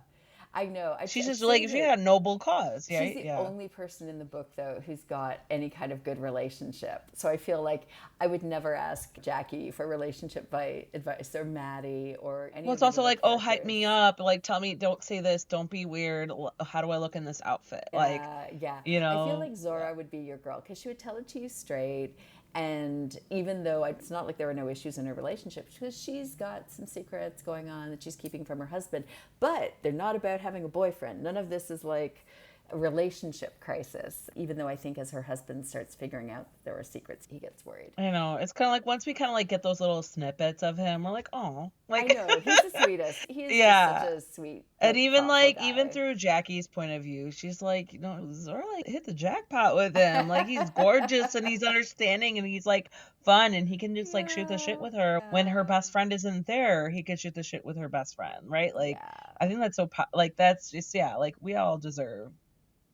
[SPEAKER 2] I know.
[SPEAKER 1] she's
[SPEAKER 2] I'd
[SPEAKER 1] just
[SPEAKER 2] say
[SPEAKER 1] like she
[SPEAKER 2] that
[SPEAKER 1] had a noble cause,
[SPEAKER 2] she's
[SPEAKER 1] right?
[SPEAKER 2] the
[SPEAKER 1] Yeah.
[SPEAKER 2] only person in the book, though, who's got any kind of good relationship. So I feel like I would never ask Jackie for relationship advice, or Maddie, or any
[SPEAKER 1] Well,
[SPEAKER 2] of
[SPEAKER 1] it's
[SPEAKER 2] these
[SPEAKER 1] also
[SPEAKER 2] other
[SPEAKER 1] like, oh, hype
[SPEAKER 2] characters.
[SPEAKER 1] me up, like tell me, don't say this, don't be weird. How do I look in this outfit? Like,
[SPEAKER 2] Yeah, yeah.
[SPEAKER 1] you
[SPEAKER 2] I feel
[SPEAKER 1] know,
[SPEAKER 2] like
[SPEAKER 1] yeah.
[SPEAKER 2] Zora would be your girl because she would tell it to you straight. And even though it's not like there were no issues in her relationship, because she's got some secrets going on that she's keeping from her husband, but they're not about having a boyfriend. None of this is like a relationship crisis, even though I think as her husband starts figuring out there are secrets, he gets worried.
[SPEAKER 1] I know. It's kind of like once we kind of like get those little snippets of him, we're like, oh,
[SPEAKER 2] I
[SPEAKER 1] like,
[SPEAKER 2] know, he's the sweetest. He is just such
[SPEAKER 1] yeah.
[SPEAKER 2] a sweet,
[SPEAKER 1] And
[SPEAKER 2] like,
[SPEAKER 1] even
[SPEAKER 2] thoughtful
[SPEAKER 1] like even
[SPEAKER 2] guy.
[SPEAKER 1] through Jackie's point of view, she's like, Zora like hit the jackpot with him. Like he's gorgeous and he's understanding and he's like fun and he can just like shoot the shit
[SPEAKER 2] Yeah,
[SPEAKER 1] with her. When her
[SPEAKER 2] yeah,
[SPEAKER 1] best friend isn't there, he could shoot the shit with her best friend, right? Like
[SPEAKER 2] yeah.
[SPEAKER 1] I think that's like that's just yeah, like we all deserve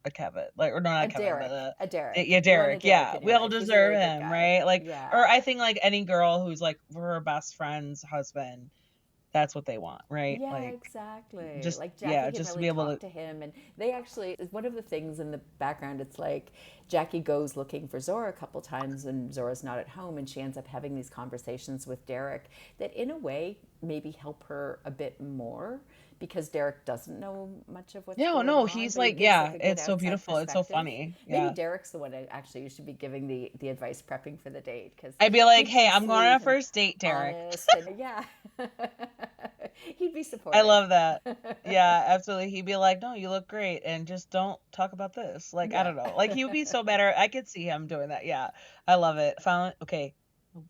[SPEAKER 1] a Kevin, like or no, not Kevin, but
[SPEAKER 2] A Derek.
[SPEAKER 1] yeah,
[SPEAKER 2] You want a
[SPEAKER 1] Derek.
[SPEAKER 2] Derek
[SPEAKER 1] Yeah,
[SPEAKER 2] in
[SPEAKER 1] we
[SPEAKER 2] your
[SPEAKER 1] all
[SPEAKER 2] life. He's a
[SPEAKER 1] deserve
[SPEAKER 2] really good
[SPEAKER 1] him,
[SPEAKER 2] guy.
[SPEAKER 1] right? Like, or
[SPEAKER 2] Yeah.
[SPEAKER 1] I think like any girl who's like for her best friend's husband, that's what they want, right?
[SPEAKER 2] Yeah,
[SPEAKER 1] Like,
[SPEAKER 2] exactly. Like Jackie can
[SPEAKER 1] just to
[SPEAKER 2] really
[SPEAKER 1] be able
[SPEAKER 2] talk
[SPEAKER 1] to.
[SPEAKER 2] to him, and they actually one of the things in the background. It's like Jackie goes looking for Zora a couple times, and Zora's not at home, and she ends up having these conversations with Derek that, in a way, maybe help her a bit more because Derek doesn't know much of what's
[SPEAKER 1] No,
[SPEAKER 2] going
[SPEAKER 1] no,
[SPEAKER 2] on,
[SPEAKER 1] he's
[SPEAKER 2] but he
[SPEAKER 1] like,
[SPEAKER 2] gives like
[SPEAKER 1] yeah,
[SPEAKER 2] a good
[SPEAKER 1] it's so
[SPEAKER 2] outside
[SPEAKER 1] beautiful, it's so
[SPEAKER 2] perspective.
[SPEAKER 1] funny,
[SPEAKER 2] Maybe
[SPEAKER 1] yeah.
[SPEAKER 2] Derek's the one that actually you should be giving the advice prepping for the date because
[SPEAKER 1] I'd be like,
[SPEAKER 2] he's
[SPEAKER 1] hey,
[SPEAKER 2] so
[SPEAKER 1] I'm going on a
[SPEAKER 2] sweet and
[SPEAKER 1] first date, Derek.
[SPEAKER 2] honest, and yeah, he'd be
[SPEAKER 1] I
[SPEAKER 2] supportive.
[SPEAKER 1] love that. Yeah, absolutely. He'd be like, no, you look great, and just don't talk about this. Like, I
[SPEAKER 2] Yeah.
[SPEAKER 1] don't know. Like, he would be so better. I could see him doing that. Yeah, I love it. Finally, okay,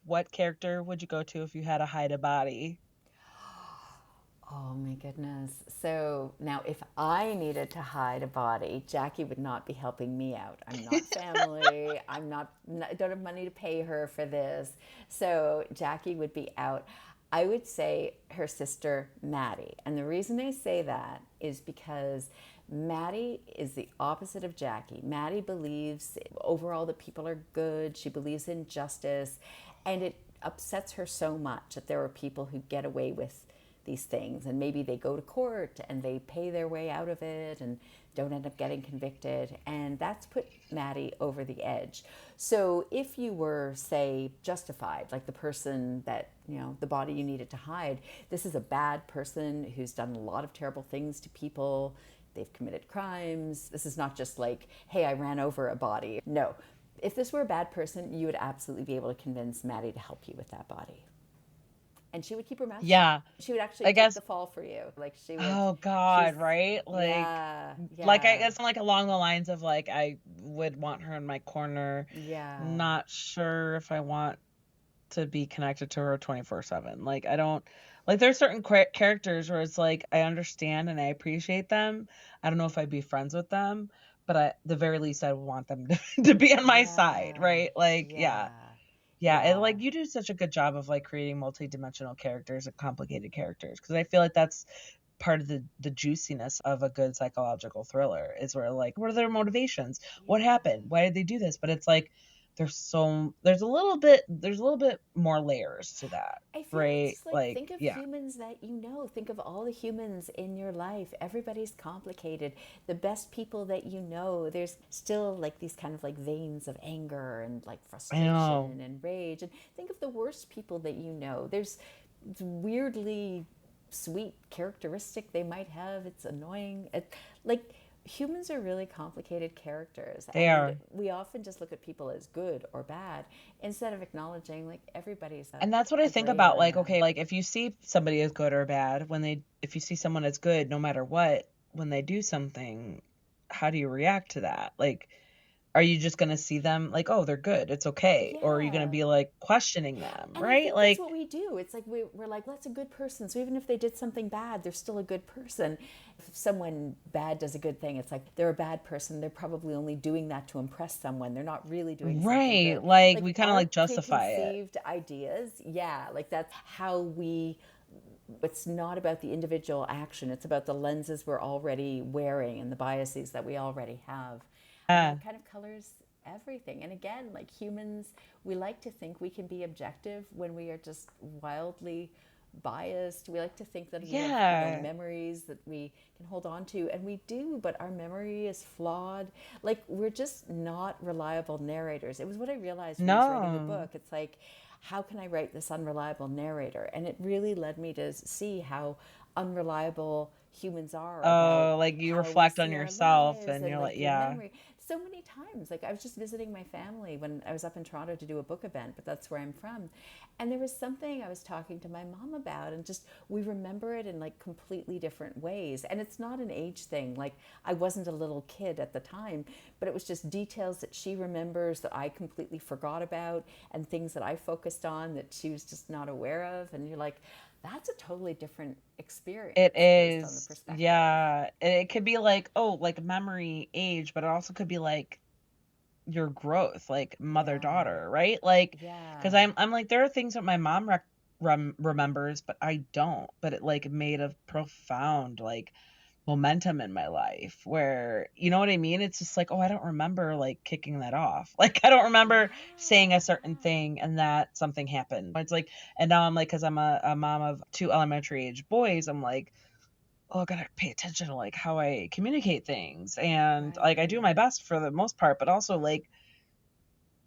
[SPEAKER 1] what character would you go to if you had to hide a body?
[SPEAKER 2] Oh my goodness. So now, if I needed to hide a body, Jackie would not be helping me out. I'm not family. I don't have money to pay her for this. So Jackie would be out. I would say her sister, Maddie. And the reason I say that is because Maddie is the opposite of Jackie. Maddie believes overall that people are good. She believes in justice. And it upsets her so much that there are people who get away with these things and maybe they go to court and they pay their way out of it and don't end up getting convicted, and that's put Maddie over the edge. So if you were, say, justified, like the person that, the body you needed to hide, this is a bad person who's done a lot of terrible things to people, they've committed crimes, this is not just like, hey, I ran over a body. No, if this were a bad person, you would absolutely be able to convince Maddie to help you with that body, and she would keep her mouth shut.
[SPEAKER 1] Yeah,
[SPEAKER 2] She would actually
[SPEAKER 1] I
[SPEAKER 2] take the
[SPEAKER 1] guess.
[SPEAKER 2] fall for you. Like she would,
[SPEAKER 1] Oh
[SPEAKER 2] she's,
[SPEAKER 1] God, right?
[SPEAKER 2] yeah,
[SPEAKER 1] Like I
[SPEAKER 2] yeah,
[SPEAKER 1] guess like along the lines of like I would want her in my corner.
[SPEAKER 2] yeah,
[SPEAKER 1] Not sure if I want to be connected to her 24/7. Like I don't like there's certain characters where it's like I understand and I appreciate them. I don't know if I'd be friends with them, but the very least I would want them to be on my side,
[SPEAKER 2] yeah,
[SPEAKER 1] right? Like yeah.
[SPEAKER 2] yeah,
[SPEAKER 1] Yeah, and
[SPEAKER 2] yeah.
[SPEAKER 1] like you do such a good job of like creating multi-dimensional characters and complicated characters because I feel like that's part of the juiciness of a good psychological thriller is where like what are their motivations? What happened? Why did they do this? But it's like there's a little bit more layers to that,
[SPEAKER 2] I feel it's
[SPEAKER 1] right?
[SPEAKER 2] just like
[SPEAKER 1] Like
[SPEAKER 2] think of
[SPEAKER 1] yeah.
[SPEAKER 2] humans that you know. Think of all the humans in your life. Everybody's complicated. The best people that you know, there's still like these kind of like veins of anger and like
[SPEAKER 1] I know.
[SPEAKER 2] frustration and rage. And think of the worst people that you know. There's weirdly sweet characteristic they might have. It's annoying. Like, humans are really complicated characters,
[SPEAKER 1] They
[SPEAKER 2] and
[SPEAKER 1] are.
[SPEAKER 2] we often just look at people as good or bad instead of acknowledging like everybody's
[SPEAKER 1] And that's what I
[SPEAKER 2] a
[SPEAKER 1] think
[SPEAKER 2] gray
[SPEAKER 1] about, like,
[SPEAKER 2] area.
[SPEAKER 1] okay, like if you see somebody as good or bad, if you see someone as good, no matter what, when they do something, how do you react to that? Like, are you just gonna see them like, oh, they're good, it's okay? Or are you gonna
[SPEAKER 2] Yeah.
[SPEAKER 1] be like questioning them,
[SPEAKER 2] And I
[SPEAKER 1] right?
[SPEAKER 2] think that's
[SPEAKER 1] Like,
[SPEAKER 2] what we do. It's like we're like, that's a good person. So even if they did something bad, they're still a good person. If someone bad does a good thing, it's like they're a bad person. They're probably only doing that to impress someone. They're not really doing something
[SPEAKER 1] right,
[SPEAKER 2] good.
[SPEAKER 1] like
[SPEAKER 2] Like
[SPEAKER 1] we kind of
[SPEAKER 2] our
[SPEAKER 1] like justify it.
[SPEAKER 2] preconceived ideas, yeah, like that's how we. It's not about the individual action, it's about the lenses we're already wearing and the biases that we already have. And
[SPEAKER 1] Yeah.
[SPEAKER 2] that kind of colors everything. And again, like humans, we like to think we can be objective when we are just wildly biased. We like to think that we have,
[SPEAKER 1] Yeah.
[SPEAKER 2] memories that we can hold on to, and we do, but our memory is flawed. Like, we're just not reliable narrators. It was what I realized when I was writing the
[SPEAKER 1] No.
[SPEAKER 2] book. It's like, how can I write this unreliable narrator? And it really led me to see how unreliable humans are about
[SPEAKER 1] Oh, like you
[SPEAKER 2] how we
[SPEAKER 1] reflect on
[SPEAKER 2] see our
[SPEAKER 1] yourself
[SPEAKER 2] lives
[SPEAKER 1] and
[SPEAKER 2] and
[SPEAKER 1] you're
[SPEAKER 2] like
[SPEAKER 1] like,
[SPEAKER 2] your
[SPEAKER 1] yeah.
[SPEAKER 2] memory. So many times, like I was just visiting my family when I was up in Toronto to do a book event, but that's where I'm from. And there was something I was talking to my mom about, and just we remember it in like completely different ways. And it's not an age thing. Like, I wasn't a little kid at the time, but it was just details that she remembers that I completely forgot about, and things that I focused on that she was just not aware of. And you're like, that's a totally different
[SPEAKER 1] It
[SPEAKER 2] experience based on the
[SPEAKER 1] is.
[SPEAKER 2] perspective.
[SPEAKER 1] Yeah. It could be like, oh, like memory, age, but it also could be like your growth, like mother
[SPEAKER 2] Yeah.
[SPEAKER 1] daughter, right? Like, because
[SPEAKER 2] Yeah.
[SPEAKER 1] I'm like there are things that my mom remembers, but I don't. But it like made a profound like momentum in my life where you know what I mean? It's just like, oh, I don't remember like kicking that off. Like I don't remember saying a
[SPEAKER 2] Yeah.
[SPEAKER 1] certain thing and that something happened. It's like, and now I'm like, because I'm a mom of two elementary age boys, I'm like, oh, I gotta pay attention to like how I communicate things. And like I do
[SPEAKER 2] Right.
[SPEAKER 1] my best for the most part, but also like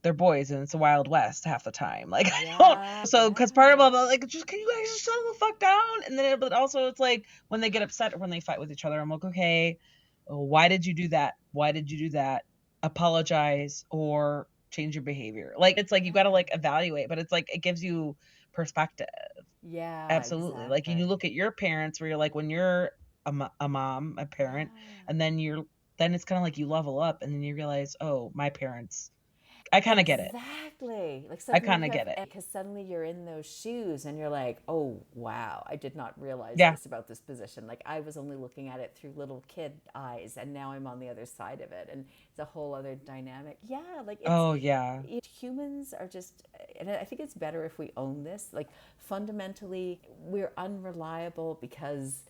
[SPEAKER 1] they're boys and it's the Wild West half the time. Like I don't
[SPEAKER 2] Yeah.
[SPEAKER 1] so because part of
[SPEAKER 2] Yeah.
[SPEAKER 1] all the like just can you guys just settle the fuck down? And then but also it's like when they get upset or when they fight with each other, I'm like, okay, why did you do that? Why did you do that? Apologize or change your behavior. Like it's like you gotta
[SPEAKER 2] Yeah.
[SPEAKER 1] like evaluate, but it's like it gives you perspective.
[SPEAKER 2] Yeah,
[SPEAKER 1] Absolutely. Like you
[SPEAKER 2] exactly.
[SPEAKER 1] look at your parents where you're like when you're a mom, a parent,
[SPEAKER 2] Yeah.
[SPEAKER 1] and then it's kind of like you level up and then you realize, oh, my parents. I kind of get it.
[SPEAKER 2] Exactly. Like
[SPEAKER 1] I
[SPEAKER 2] suddenly
[SPEAKER 1] kind
[SPEAKER 2] you
[SPEAKER 1] of
[SPEAKER 2] have,
[SPEAKER 1] get it.
[SPEAKER 2] because suddenly you're in those shoes and you're like, oh, wow, I did not realize
[SPEAKER 1] Yeah.
[SPEAKER 2] this about this position. Like, I was only looking at it through little kid eyes, and now I'm on the other side of it. And it's a whole other dynamic. Yeah. Like,
[SPEAKER 1] Oh, yeah.
[SPEAKER 2] humans are just, and I think it's better if we own this. Like, fundamentally, we're unreliable because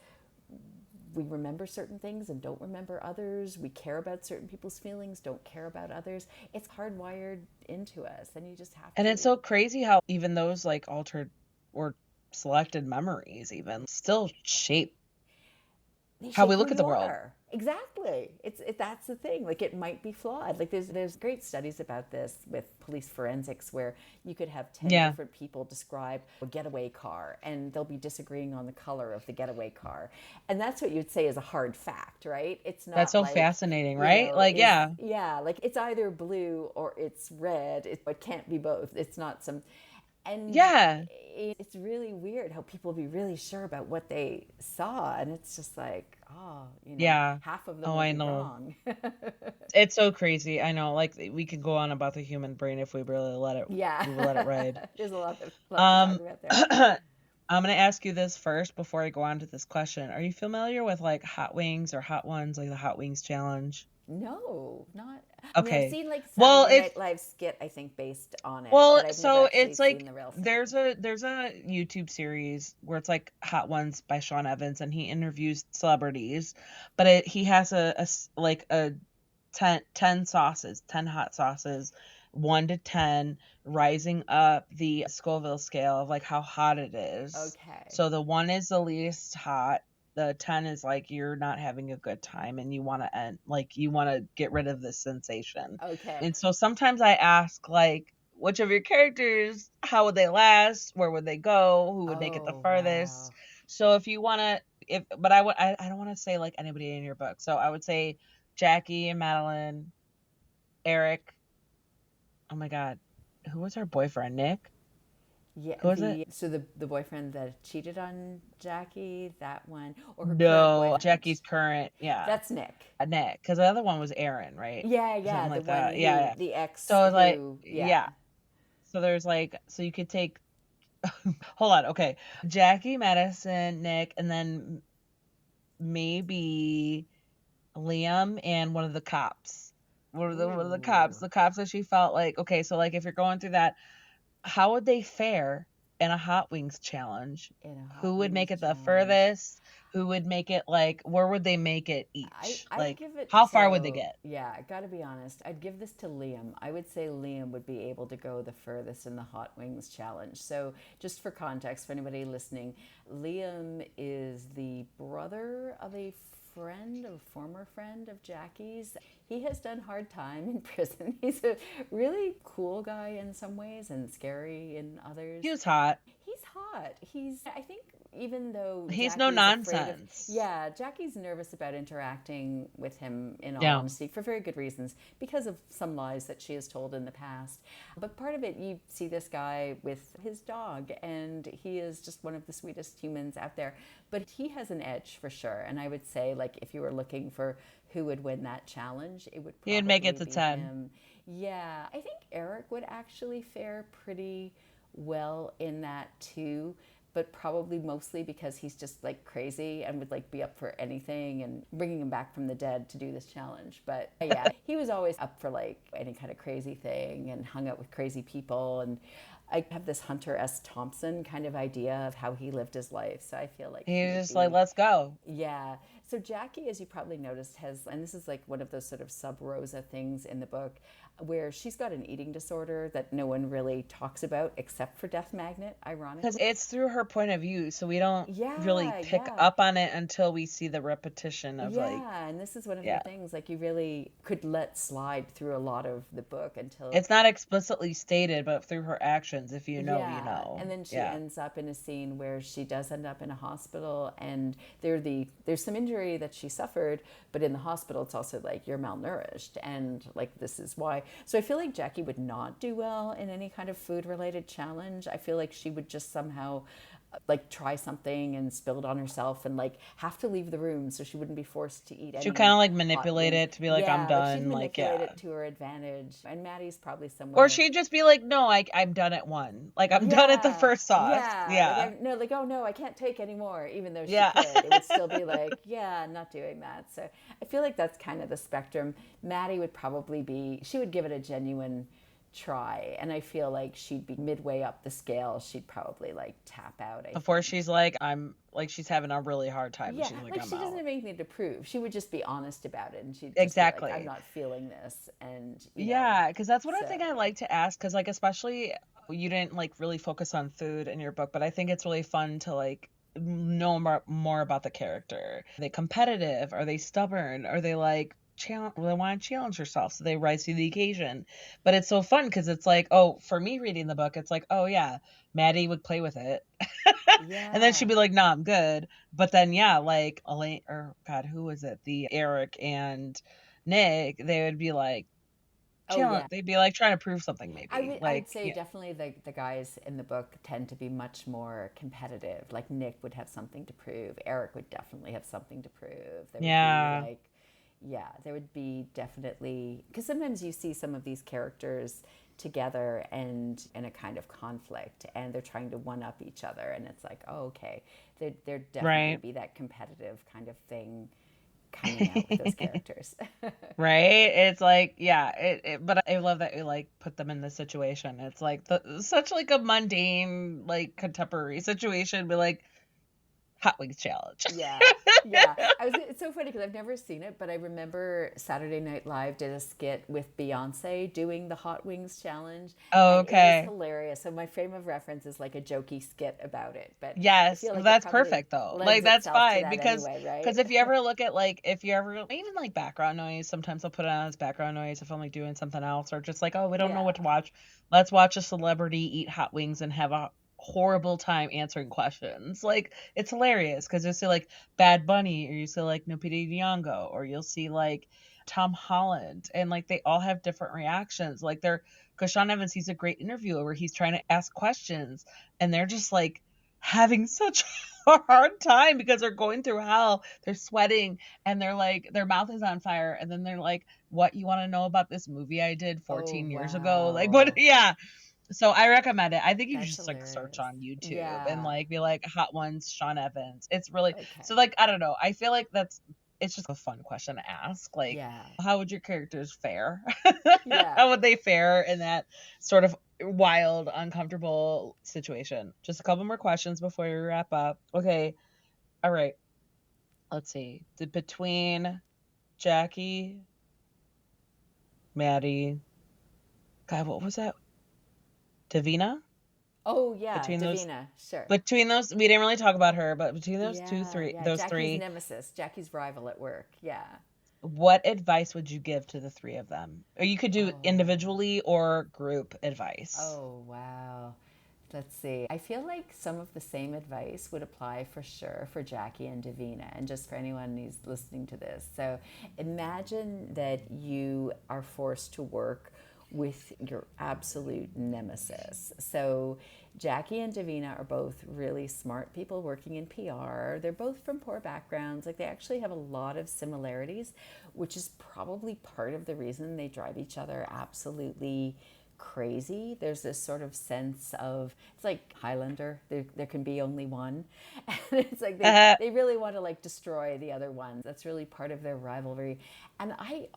[SPEAKER 2] we remember certain things and don't remember others. We care about certain people's feelings, don't care about others. It's hardwired into us, and you just have
[SPEAKER 1] And it's
[SPEAKER 2] to.
[SPEAKER 1] so crazy how even those like altered or selected memories even still shape
[SPEAKER 2] They
[SPEAKER 1] how we
[SPEAKER 2] shape who
[SPEAKER 1] look at the
[SPEAKER 2] you
[SPEAKER 1] world.
[SPEAKER 2] are. Exactly. That's the thing. Like, it might be flawed. Like, there's great studies about this with police forensics where you could have 10
[SPEAKER 1] Yeah.
[SPEAKER 2] different people describe a getaway car, and they'll be disagreeing on the color of the getaway car. And that's what you'd say is a hard fact, right? It's
[SPEAKER 1] That's
[SPEAKER 2] not
[SPEAKER 1] so
[SPEAKER 2] like,
[SPEAKER 1] fascinating, right? Like,
[SPEAKER 2] is,
[SPEAKER 1] yeah.
[SPEAKER 2] yeah, like it's either blue or it's red. It can't be both. It's not some. And
[SPEAKER 1] Yeah.
[SPEAKER 2] it's really weird how people be really sure about what they saw, and it's just like, oh,
[SPEAKER 1] Yeah.
[SPEAKER 2] half of them
[SPEAKER 1] Oh,
[SPEAKER 2] will
[SPEAKER 1] I
[SPEAKER 2] be
[SPEAKER 1] know.
[SPEAKER 2] wrong.
[SPEAKER 1] It's so crazy. I know. Like we could go on about the human brain if we really let it
[SPEAKER 2] Yeah.
[SPEAKER 1] we let it ride.
[SPEAKER 2] There's a lot to talk
[SPEAKER 1] Um
[SPEAKER 2] about there.
[SPEAKER 1] I'm gonna ask you this first before I go on to this question. Are you familiar with like hot wings or hot ones, like the hot wings challenge?
[SPEAKER 2] No, not. I mean, I've
[SPEAKER 1] Okay.
[SPEAKER 2] seen like
[SPEAKER 1] Well,
[SPEAKER 2] Saturday
[SPEAKER 1] it's
[SPEAKER 2] Night Live skit, I think, based on it,
[SPEAKER 1] well,
[SPEAKER 2] but I've never
[SPEAKER 1] so
[SPEAKER 2] actually
[SPEAKER 1] it's
[SPEAKER 2] seen
[SPEAKER 1] like
[SPEAKER 2] the real thing.
[SPEAKER 1] there's a YouTube series where it's like Hot Ones by Sean Evans and he interviews celebrities, but he has like a 10 sauces, 10 hot sauces, 1 to 10, rising up the Scoville scale of like how hot it is.
[SPEAKER 2] Okay.
[SPEAKER 1] So the 1 is the least hot, the 10 is like you're not having a good time and you want to end, like you want to get rid of this sensation.
[SPEAKER 2] Okay.
[SPEAKER 1] And so sometimes I ask like which of your characters, how would they last? Where would they go? Who would make it the
[SPEAKER 2] Oh,
[SPEAKER 1] farthest?
[SPEAKER 2] wow.
[SPEAKER 1] So if you want to, but I don't want to say like anybody in your book. So I would say Jackie and Madeline, Eric. Oh my God, who was her boyfriend? Nick.
[SPEAKER 2] Yeah,
[SPEAKER 1] Who was it?
[SPEAKER 2] the boyfriend that cheated on Jackie, that one, or her current
[SPEAKER 1] No,
[SPEAKER 2] boyfriend.
[SPEAKER 1] Jackie's current. Yeah,
[SPEAKER 2] That's Nick.
[SPEAKER 1] Nick. Because the other one was Aaron, right?
[SPEAKER 2] Yeah,
[SPEAKER 1] Or something
[SPEAKER 2] yeah, the
[SPEAKER 1] like
[SPEAKER 2] one
[SPEAKER 1] that. Yeah,
[SPEAKER 2] who
[SPEAKER 1] yeah.
[SPEAKER 2] the
[SPEAKER 1] So
[SPEAKER 2] ex
[SPEAKER 1] I was like,
[SPEAKER 2] who, yeah.
[SPEAKER 1] yeah. So there's like, so you could take. Hold on. Okay, Jackie, Madison, Nick, and then maybe Liam and one of the cops. One of the cops.
[SPEAKER 2] Ooh,
[SPEAKER 1] The cops that she felt like, okay, so like if you're going through that, how would they fare in a hot wings challenge?
[SPEAKER 2] in a hot
[SPEAKER 1] Who would make
[SPEAKER 2] wings
[SPEAKER 1] it the
[SPEAKER 2] challenge.
[SPEAKER 1] furthest? Who would make it like where would they make it each?
[SPEAKER 2] I'd
[SPEAKER 1] Like
[SPEAKER 2] give it
[SPEAKER 1] how far would they
[SPEAKER 2] to,
[SPEAKER 1] get?
[SPEAKER 2] yeah, I gotta be honest. I'd give this to Liam. I would say Liam would be able to go the furthest in the Hot Wings challenge. So, just for context, for anybody listening, Liam is the brother of a friend, a former friend of Jackie's. He has done hard time in prison. He's a really cool guy in some ways and scary in others.
[SPEAKER 1] He was hot.
[SPEAKER 2] He's hot. I think, even though
[SPEAKER 1] He's no
[SPEAKER 2] Jackie's afraid of,
[SPEAKER 1] nonsense.
[SPEAKER 2] yeah, Jackie's nervous about interacting with him in all
[SPEAKER 1] Yeah.
[SPEAKER 2] honesty for very good reasons because of some lies that she has told in the past. But part of it, you see this guy with his dog, and he is just one of the sweetest humans out there. But he has an edge for sure. And I would say, like, if you were looking for who would win that challenge, it would
[SPEAKER 1] He'd make
[SPEAKER 2] probably
[SPEAKER 1] it to
[SPEAKER 2] be
[SPEAKER 1] 10.
[SPEAKER 2] him. Yeah, I think Eric would actually fare pretty well in that too, but probably mostly because he's just like crazy and would like be up for anything, and bringing him back from the dead to do this challenge. But yeah, he was always up for like any kind of crazy thing and hung out with crazy people. And I have this Hunter S. Thompson kind of idea of how he lived his life. So I feel like
[SPEAKER 1] He
[SPEAKER 2] he
[SPEAKER 1] was
[SPEAKER 2] would
[SPEAKER 1] just like,
[SPEAKER 2] be,
[SPEAKER 1] let's go.
[SPEAKER 2] yeah. So Jackie, as you probably noticed, has, and this is like one of those sort of sub rosa things in the book, where she's got an eating disorder that no one really talks about except for Death Magnet,
[SPEAKER 1] Because
[SPEAKER 2] ironically.
[SPEAKER 1] it's through her point of view, so we don't really
[SPEAKER 2] Yeah,
[SPEAKER 1] pick
[SPEAKER 2] yeah.
[SPEAKER 1] up on it until we see the repetition of like,
[SPEAKER 2] Yeah, and this is one of the
[SPEAKER 1] yeah.
[SPEAKER 2] things like you really could let slide through a lot of the book until,
[SPEAKER 1] It's not explicitly stated, but through her actions, if you know, you
[SPEAKER 2] yeah,
[SPEAKER 1] know.
[SPEAKER 2] and then she
[SPEAKER 1] Yeah.
[SPEAKER 2] ends up in a scene where she does end up in a hospital, and there's some injury that she suffered, but in the hospital it's also like you're malnourished, and like this is why. So I feel like Jackie would not do well in any kind of food related challenge. I feel like she would just somehow like try something and spill it on herself and like have to leave the room so she wouldn't be forced to eat
[SPEAKER 1] She'll kind
[SPEAKER 2] any
[SPEAKER 1] of like
[SPEAKER 2] hot
[SPEAKER 1] manipulate
[SPEAKER 2] wings.
[SPEAKER 1] it to be like, I'm
[SPEAKER 2] Yeah, like she'd
[SPEAKER 1] done. Like,
[SPEAKER 2] manipulate
[SPEAKER 1] yeah.
[SPEAKER 2] it to her advantage. And Maddie's probably
[SPEAKER 1] Or
[SPEAKER 2] somewhere.
[SPEAKER 1] she'd just be like, no, I'm done at one. Like, I'm done at the
[SPEAKER 2] Yeah,
[SPEAKER 1] first sauce.
[SPEAKER 2] yeah. Like
[SPEAKER 1] Yeah.
[SPEAKER 2] I no, like oh no, I can't take anymore. Even though she
[SPEAKER 1] Yeah.
[SPEAKER 2] could, it would still be like, yeah, not doing that. So I feel like that's kind of the spectrum. Maddie would probably be. She would give it a genuine try, and I feel like she'd be midway up the scale. She'd probably like tap out. I
[SPEAKER 1] Before
[SPEAKER 2] think.
[SPEAKER 1] she's like, she's having a really hard time and
[SPEAKER 2] Yeah,
[SPEAKER 1] she's like,
[SPEAKER 2] like
[SPEAKER 1] I'm
[SPEAKER 2] she doesn't
[SPEAKER 1] out.
[SPEAKER 2] have anything to prove. She would just be honest about it, and she'd just be like, "I'm
[SPEAKER 1] Exactly.
[SPEAKER 2] not feeling this," and
[SPEAKER 1] Yeah. Because that's what I
[SPEAKER 2] so
[SPEAKER 1] think I like to ask. Because, like, especially you didn't like really focus on food in your book, but I think it's really fun to like know more about the character. Are they competitive? Are they stubborn? Are they like challenge? They want to challenge themselves, so they rise to the occasion. But it's so fun because it's like, oh, for me reading the book, it's like, oh yeah, Maddie would play with it, and then she'd
[SPEAKER 2] yeah.
[SPEAKER 1] be like, no, I'm good. But then yeah, like Elaine or God, who was it? The Eric and Nick, they would be like
[SPEAKER 2] Oh
[SPEAKER 1] challenge.
[SPEAKER 2] yeah.
[SPEAKER 1] They'd be like trying to prove something, maybe.
[SPEAKER 2] I'd
[SPEAKER 1] Like
[SPEAKER 2] say
[SPEAKER 1] yeah,
[SPEAKER 2] definitely the guys in the book tend to be much more competitive. Like Nick would have something to prove. Eric would definitely have something to prove. There would be
[SPEAKER 1] yeah,
[SPEAKER 2] like, yeah, there would be definitely, because sometimes you see some of these characters together and in a kind of conflict, and they're trying to one up each other, and it's like, oh, okay, there definitely
[SPEAKER 1] right.
[SPEAKER 2] be that competitive kind of thing coming out with those characters.
[SPEAKER 1] Right? It's like, yeah, but I love that you like put them in this situation. It's like such like a mundane, like contemporary situation, but like hot wings challenge.
[SPEAKER 2] Yeah, yeah. It's so funny because I've never seen it, but I remember Saturday Night Live did a skit with Beyonce doing the Hot Wings challenge,
[SPEAKER 1] Oh,
[SPEAKER 2] and it was
[SPEAKER 1] okay.
[SPEAKER 2] hilarious. So my frame of reference is like a jokey skit about it, but I
[SPEAKER 1] Yes,
[SPEAKER 2] feel
[SPEAKER 1] well,
[SPEAKER 2] like it
[SPEAKER 1] that's
[SPEAKER 2] probably
[SPEAKER 1] perfect though. Like
[SPEAKER 2] lends
[SPEAKER 1] that's
[SPEAKER 2] itself to
[SPEAKER 1] fine
[SPEAKER 2] that
[SPEAKER 1] because
[SPEAKER 2] anyway, right?
[SPEAKER 1] if you ever look at like if you ever even like background noise, sometimes I'll put it on as background noise if I'm like doing something else or just like, oh, we don't know
[SPEAKER 2] Yeah,
[SPEAKER 1] what to watch. Let's watch a celebrity eat hot wings and have a horrible time answering questions. Like, it's hilarious because you'll see like Bad Bunny, or you see like Lupita Nyong'o, or you'll see like Tom Holland, and like they all have different reactions. Like they're because Sean Evans, he's a great interviewer where he's trying to ask questions, and they're just like having such a hard time because they're going through hell. They're sweating, and they're like their mouth is on fire, and then they're like, "What, you want to know about this movie I did
[SPEAKER 2] Oh,
[SPEAKER 1] 14 years ago?" Like, what?
[SPEAKER 2] wow.
[SPEAKER 1] Yeah. So I recommend it. I think you should
[SPEAKER 2] That's
[SPEAKER 1] just like search
[SPEAKER 2] hilarious.
[SPEAKER 1] on YouTube and
[SPEAKER 2] Yeah.
[SPEAKER 1] like be like Hot Ones Sean Evans. It's really so
[SPEAKER 2] Okay.
[SPEAKER 1] like I don't know. I feel like it's just a fun question to ask. Like,
[SPEAKER 2] Yeah.
[SPEAKER 1] how would your characters fare?
[SPEAKER 2] Yeah.
[SPEAKER 1] How would they fare in that sort of wild, uncomfortable situation? Just a couple more questions before we wrap up. Okay. All right. Let's see. Between Jackie, Maddie, God, what was that? Davina?
[SPEAKER 2] Oh, yeah.
[SPEAKER 1] Between those
[SPEAKER 2] Davina. Sure.
[SPEAKER 1] Between those, we didn't really talk about her, but between
[SPEAKER 2] Yeah. Yeah.
[SPEAKER 1] those
[SPEAKER 2] Jackie's
[SPEAKER 1] three,
[SPEAKER 2] nemesis, Jackie's rival at work. Yeah.
[SPEAKER 1] what advice would you give to the three of them? Or you could do
[SPEAKER 2] Oh.
[SPEAKER 1] individually or group advice.
[SPEAKER 2] Oh, wow. Let's see. I feel like some of the same advice would apply for sure for Jackie and Davina, and just for anyone who's listening to this. So imagine that you are forced to work with your absolute nemesis. So Jackie and Davina are both really smart people working in PR. They're both from poor backgrounds. Like they actually have a lot of similarities, which is probably part of the reason they drive each other absolutely crazy. There's this sort of sense of, it's like Highlander, there can be only one. And it's like they really want to like destroy the other one. That's really part of their rivalry. And I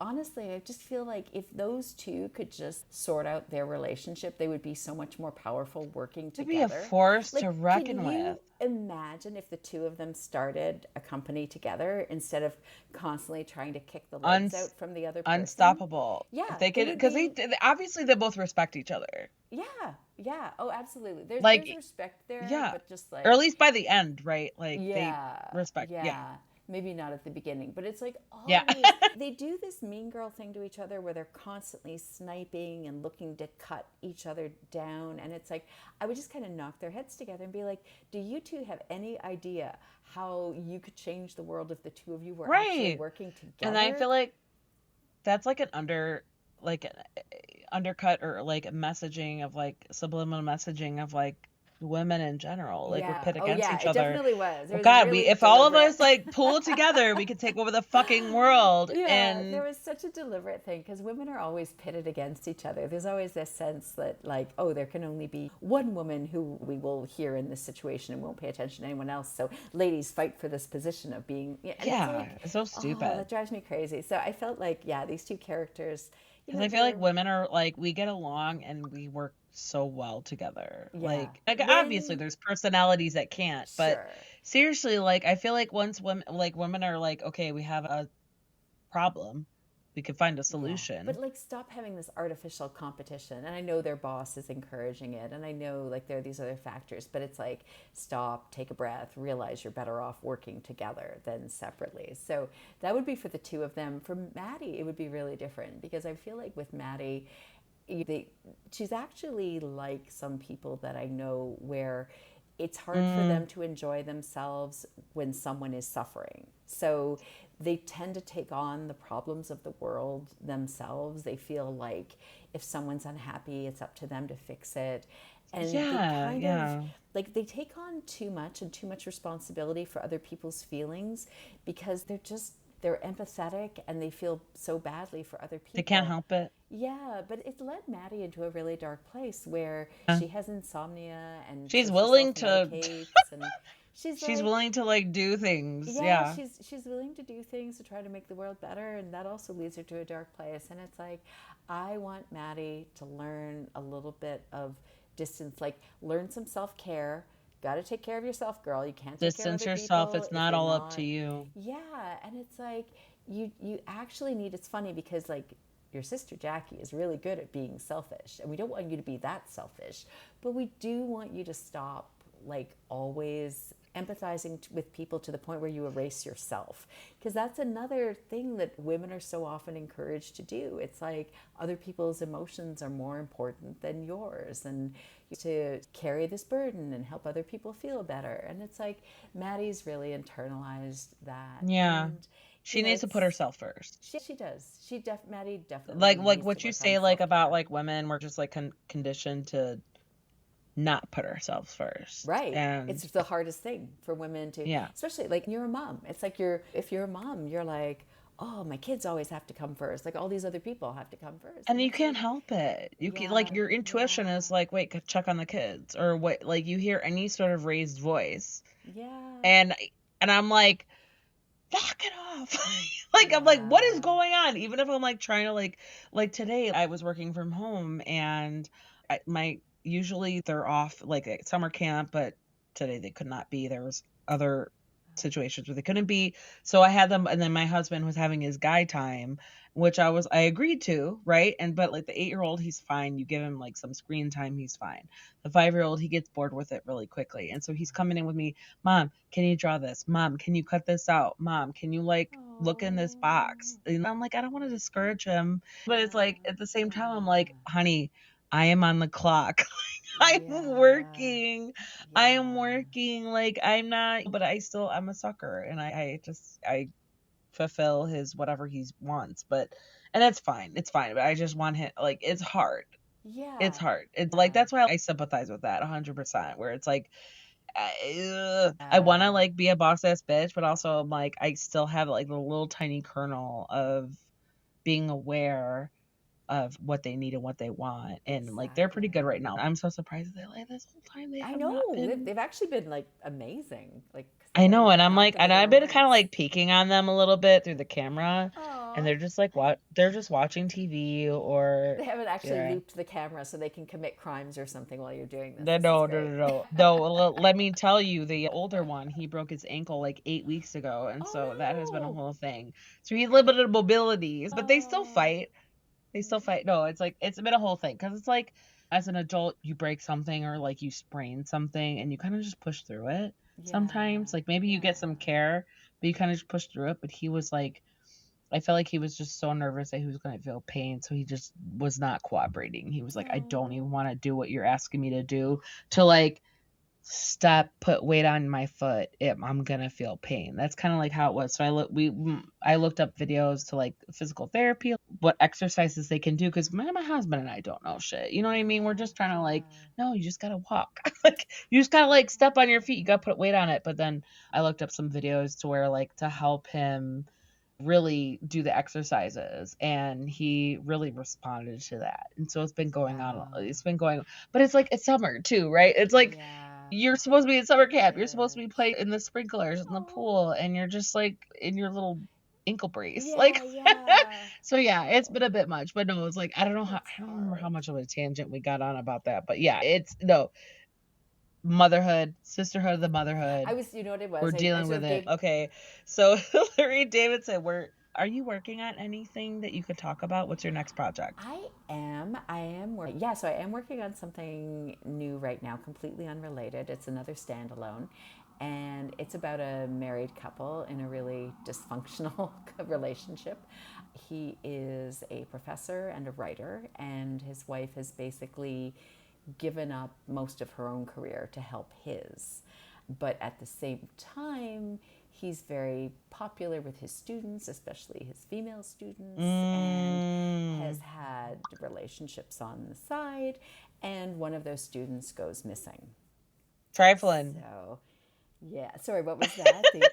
[SPEAKER 2] just feel like if those two could just sort out their relationship, they would be so much more powerful working
[SPEAKER 1] It'd be a
[SPEAKER 2] together.
[SPEAKER 1] force to
[SPEAKER 2] Like,
[SPEAKER 1] reckon
[SPEAKER 2] can
[SPEAKER 1] with.
[SPEAKER 2] you imagine if the two of them started a company together instead of constantly trying to kick the legs
[SPEAKER 1] Uns
[SPEAKER 2] out from the other person?
[SPEAKER 1] Unstoppable. If
[SPEAKER 2] Yeah,
[SPEAKER 1] they
[SPEAKER 2] they
[SPEAKER 1] could,
[SPEAKER 2] would
[SPEAKER 1] because
[SPEAKER 2] be.
[SPEAKER 1] obviously they both respect each other.
[SPEAKER 2] Yeah, yeah. Oh, absolutely. There's
[SPEAKER 1] Like,
[SPEAKER 2] respect there,
[SPEAKER 1] yeah,
[SPEAKER 2] but just
[SPEAKER 1] or at
[SPEAKER 2] like,
[SPEAKER 1] least by the end, right? Like they
[SPEAKER 2] yeah,
[SPEAKER 1] respect. Yeah,
[SPEAKER 2] yeah. Maybe not at the beginning, but it's like
[SPEAKER 1] yeah.
[SPEAKER 2] always they do this mean girl thing to each other where they're constantly sniping and looking to cut each other down, and it's like I would just kind of knock their heads together and be like, "Do you two have any idea how you could change the world if the two of you were actually
[SPEAKER 1] Right.
[SPEAKER 2] working
[SPEAKER 1] And I
[SPEAKER 2] together?"
[SPEAKER 1] feel like that's like like an undercut or like messaging of like subliminal messaging of like women in general. Like we're
[SPEAKER 2] Yeah.
[SPEAKER 1] pit
[SPEAKER 2] Oh,
[SPEAKER 1] against
[SPEAKER 2] yeah.
[SPEAKER 1] each
[SPEAKER 2] It
[SPEAKER 1] other.
[SPEAKER 2] definitely was. There
[SPEAKER 1] Well,
[SPEAKER 2] was
[SPEAKER 1] God,
[SPEAKER 2] really
[SPEAKER 1] if all of
[SPEAKER 2] deliberate.
[SPEAKER 1] us like pool together, we could take over the fucking world.
[SPEAKER 2] Yeah, there
[SPEAKER 1] And
[SPEAKER 2] was such a deliberate thing because women are always pitted against each other. There's always this sense that, like, oh, there can only be one woman who we will hear in this situation and won't pay attention to anyone else. So, ladies fight for this position of being, yeah, and it's
[SPEAKER 1] yeah,
[SPEAKER 2] like,
[SPEAKER 1] it's so
[SPEAKER 2] oh,
[SPEAKER 1] stupid.
[SPEAKER 2] that drives me crazy. So, I felt like, yeah, these two characters,
[SPEAKER 1] Because I
[SPEAKER 2] they
[SPEAKER 1] feel like
[SPEAKER 2] were,
[SPEAKER 1] women are like we get along and we work so well together.
[SPEAKER 2] yeah,
[SPEAKER 1] Like obviously
[SPEAKER 2] when,
[SPEAKER 1] there's personalities that can't, but
[SPEAKER 2] sure.
[SPEAKER 1] seriously, like I feel like once women are like, okay, we have a problem, we could find a
[SPEAKER 2] Yeah, but
[SPEAKER 1] solution.
[SPEAKER 2] like stop having this artificial competition. And I know their boss is encouraging it, and I know like there are these other factors, but it's like stop, take a breath, realize you're better off working together than separately. So that would be for the two of them. For Maddie, it would be really different because I feel like with Maddie, they, she's actually like some people that I know where it's hard for
[SPEAKER 1] Mm,
[SPEAKER 2] them to enjoy themselves when someone is suffering. So they tend to take on the problems of the world themselves. They feel like if someone's unhappy, it's up to them to fix it. And they
[SPEAKER 1] yeah,
[SPEAKER 2] kind of
[SPEAKER 1] yeah.
[SPEAKER 2] like they take on too much and too much responsibility for other people's feelings because they're empathetic and they feel so badly for other
[SPEAKER 1] They can't
[SPEAKER 2] people.
[SPEAKER 1] help it.
[SPEAKER 2] Yeah, but it led Maddie into a really dark place where
[SPEAKER 1] Uh,
[SPEAKER 2] she has insomnia and
[SPEAKER 1] She's
[SPEAKER 2] so she
[SPEAKER 1] willing
[SPEAKER 2] self
[SPEAKER 1] to
[SPEAKER 2] medicates and she's
[SPEAKER 1] she's
[SPEAKER 2] like,
[SPEAKER 1] willing to like do things.
[SPEAKER 2] yeah,
[SPEAKER 1] Yeah.
[SPEAKER 2] she's willing to do things to try to make the world better, and that also leads her to a dark place. And it's like, I want Maddie to learn a little bit of distance, like learn some self care. Got to take care of yourself, girl. You can't take care of
[SPEAKER 1] Distance
[SPEAKER 2] other
[SPEAKER 1] yourself.
[SPEAKER 2] people
[SPEAKER 1] It's
[SPEAKER 2] if
[SPEAKER 1] not
[SPEAKER 2] you're
[SPEAKER 1] all up to
[SPEAKER 2] not.
[SPEAKER 1] you.
[SPEAKER 2] Yeah, and it's like you actually need. It's funny because like your sister Jackie is really good at being selfish, and we don't want you to be that selfish, but we do want you to stop like always empathizing with people to the point where you erase yourself, because that's another thing that women are so often encouraged to do. It's like other people's emotions are more important than yours, and to carry this burden and help other people feel better. And it's like Maddie's really internalized that.
[SPEAKER 1] Yeah.
[SPEAKER 2] And
[SPEAKER 1] She needs to put
[SPEAKER 2] it's
[SPEAKER 1] herself first.
[SPEAKER 2] she does. Maddie definitely
[SPEAKER 1] Like
[SPEAKER 2] needs to
[SPEAKER 1] what you
[SPEAKER 2] work on
[SPEAKER 1] say, like about
[SPEAKER 2] self-care.
[SPEAKER 1] like women, we're just like conditioned to not put ourselves first.
[SPEAKER 2] Right.
[SPEAKER 1] And
[SPEAKER 2] It's the hardest thing for women to,
[SPEAKER 1] yeah.
[SPEAKER 2] especially like you're a mom. It's like if you're a mom, you're like, oh, my kids always have to come first. Like all these other people have to come first.
[SPEAKER 1] And
[SPEAKER 2] And
[SPEAKER 1] you
[SPEAKER 2] it's
[SPEAKER 1] can't
[SPEAKER 2] like,
[SPEAKER 1] help it. You can like
[SPEAKER 2] yeah,
[SPEAKER 1] your intuition
[SPEAKER 2] yeah,
[SPEAKER 1] is like, wait, check on the kids or what, like you hear any sort of raised voice.
[SPEAKER 2] yeah,
[SPEAKER 1] And I'm like, knock it off. Like I'm like, what is
[SPEAKER 2] yeah.
[SPEAKER 1] going on? Even if I'm like trying to like today I was working from home and my usually they're off like at summer camp, but today they could not be. There was other situations where they couldn't be. So I had them, and then my husband was having his guy time, which I agreed to, right? And but like the 8-year-old, he's fine. You give him like some screen time, he's fine. The 5-year-old, he gets bored with it really quickly. And so he's coming in with me, Mom, can you draw this? Mom, can you cut this out? Mom, can you like look in this box?
[SPEAKER 2] Oh,
[SPEAKER 1] And I'm like, I don't want to discourage him. But it's
[SPEAKER 2] yeah,
[SPEAKER 1] like at the same time, I'm like,
[SPEAKER 2] yeah,
[SPEAKER 1] honey, I am on the clock. I'm
[SPEAKER 2] yeah,
[SPEAKER 1] working. I am
[SPEAKER 2] yeah,
[SPEAKER 1] working. Like I'm not, but I'm a sucker, and I fulfill his whatever he wants. But and that's fine. It's fine. But I just want him, like it's hard. It's
[SPEAKER 2] yeah,
[SPEAKER 1] hard. It's like
[SPEAKER 2] yeah,
[SPEAKER 1] that's why I sympathize with that 100%. Where it's like I want to
[SPEAKER 2] yeah.
[SPEAKER 1] like be a boss ass bitch, but also I'm like I still have like the little tiny kernel of being aware of what they need and what they want, and like they're pretty good
[SPEAKER 2] Exactly.
[SPEAKER 1] right now. I'm so surprised that like this whole time they
[SPEAKER 2] I
[SPEAKER 1] have not
[SPEAKER 2] know
[SPEAKER 1] been.
[SPEAKER 2] they've actually been like amazing, like because
[SPEAKER 1] I know, and
[SPEAKER 2] they've
[SPEAKER 1] I'm
[SPEAKER 2] not
[SPEAKER 1] like,
[SPEAKER 2] been
[SPEAKER 1] and
[SPEAKER 2] at their
[SPEAKER 1] I've
[SPEAKER 2] own
[SPEAKER 1] been kind of
[SPEAKER 2] rights.
[SPEAKER 1] like peeking on them a little bit through the camera, and
[SPEAKER 2] Oh,
[SPEAKER 1] they're just like what they're just watching TV or
[SPEAKER 2] they haven't actually
[SPEAKER 1] yeah.
[SPEAKER 2] looped the camera so they can commit crimes or something while you're doing this.
[SPEAKER 1] No,
[SPEAKER 2] This is
[SPEAKER 1] no, no,
[SPEAKER 2] great.
[SPEAKER 1] no, no. No, let me tell you, the older one, he broke his ankle like 8 weeks ago, and so that has been a
[SPEAKER 2] Oh
[SPEAKER 1] whole thing. So he's limited mobilities,
[SPEAKER 2] no!
[SPEAKER 1] but they still
[SPEAKER 2] Oh
[SPEAKER 1] fight. They still fight. No, it's like it's been a whole thing because it's like as an adult, you break something or like you sprain something, and you kind of just push through it.
[SPEAKER 2] yeah,
[SPEAKER 1] Sometimes, like maybe you get
[SPEAKER 2] yeah.
[SPEAKER 1] some care, but you kind of just push through it. But he was like, I felt like he was just so nervous that he was going to feel pain, so he just was not cooperating. He was like, I don't even
[SPEAKER 2] Oh
[SPEAKER 1] want to do what you're asking me to do to like step put weight on my foot, I'm gonna feel pain. That's kind of like how it was. So I looked up videos to like physical therapy, what exercises they can do, because my husband and I don't know shit, you know what I mean? We're
[SPEAKER 2] yeah,
[SPEAKER 1] just trying to like,
[SPEAKER 2] yeah.
[SPEAKER 1] no, you just gotta walk. Like you just gotta like step on your feet, you gotta put weight on it. But then I looked up some videos to where like to help him really do the exercises, and he really responded to that. And so
[SPEAKER 2] Wow.
[SPEAKER 1] it's been going, but it's like it's summer too, right? It's like
[SPEAKER 2] Yeah,
[SPEAKER 1] you're supposed to be at summer
[SPEAKER 2] I
[SPEAKER 1] camp.
[SPEAKER 2] get
[SPEAKER 1] You're supposed to be
[SPEAKER 2] it.
[SPEAKER 1] playing in the sprinklers in the
[SPEAKER 2] Oh
[SPEAKER 1] pool, and you're just like in your little ankle brace. Like,
[SPEAKER 2] yeah, yeah.
[SPEAKER 1] so yeah, it's been a
[SPEAKER 2] Oh,
[SPEAKER 1] bit much, but no, it's like
[SPEAKER 2] that's
[SPEAKER 1] I don't remember how
[SPEAKER 2] hard.
[SPEAKER 1] much of a tangent we got on about that, but yeah, it's no motherhood, sisterhood of the
[SPEAKER 2] I
[SPEAKER 1] motherhood.
[SPEAKER 2] was, you know what it
[SPEAKER 1] We're
[SPEAKER 2] was? I
[SPEAKER 1] dealing
[SPEAKER 2] sort
[SPEAKER 1] with
[SPEAKER 2] of
[SPEAKER 1] it.
[SPEAKER 2] gave.
[SPEAKER 1] Okay, so Hilary Davidson, are you working on anything that you could talk about? What's your next project?
[SPEAKER 2] I am working. Yeah, so I am working on something new right now, completely unrelated. It's another standalone, and it's about a married couple in a really dysfunctional relationship. He is a professor and a writer, and his wife has basically given up most of her own career to help his. But at the same time, he's very popular with his students, especially his female students, and has
[SPEAKER 1] Mm,
[SPEAKER 2] had relationships on the side. And one of those students goes missing.
[SPEAKER 1] trifling.
[SPEAKER 2] So, yeah. Sorry, what was that? The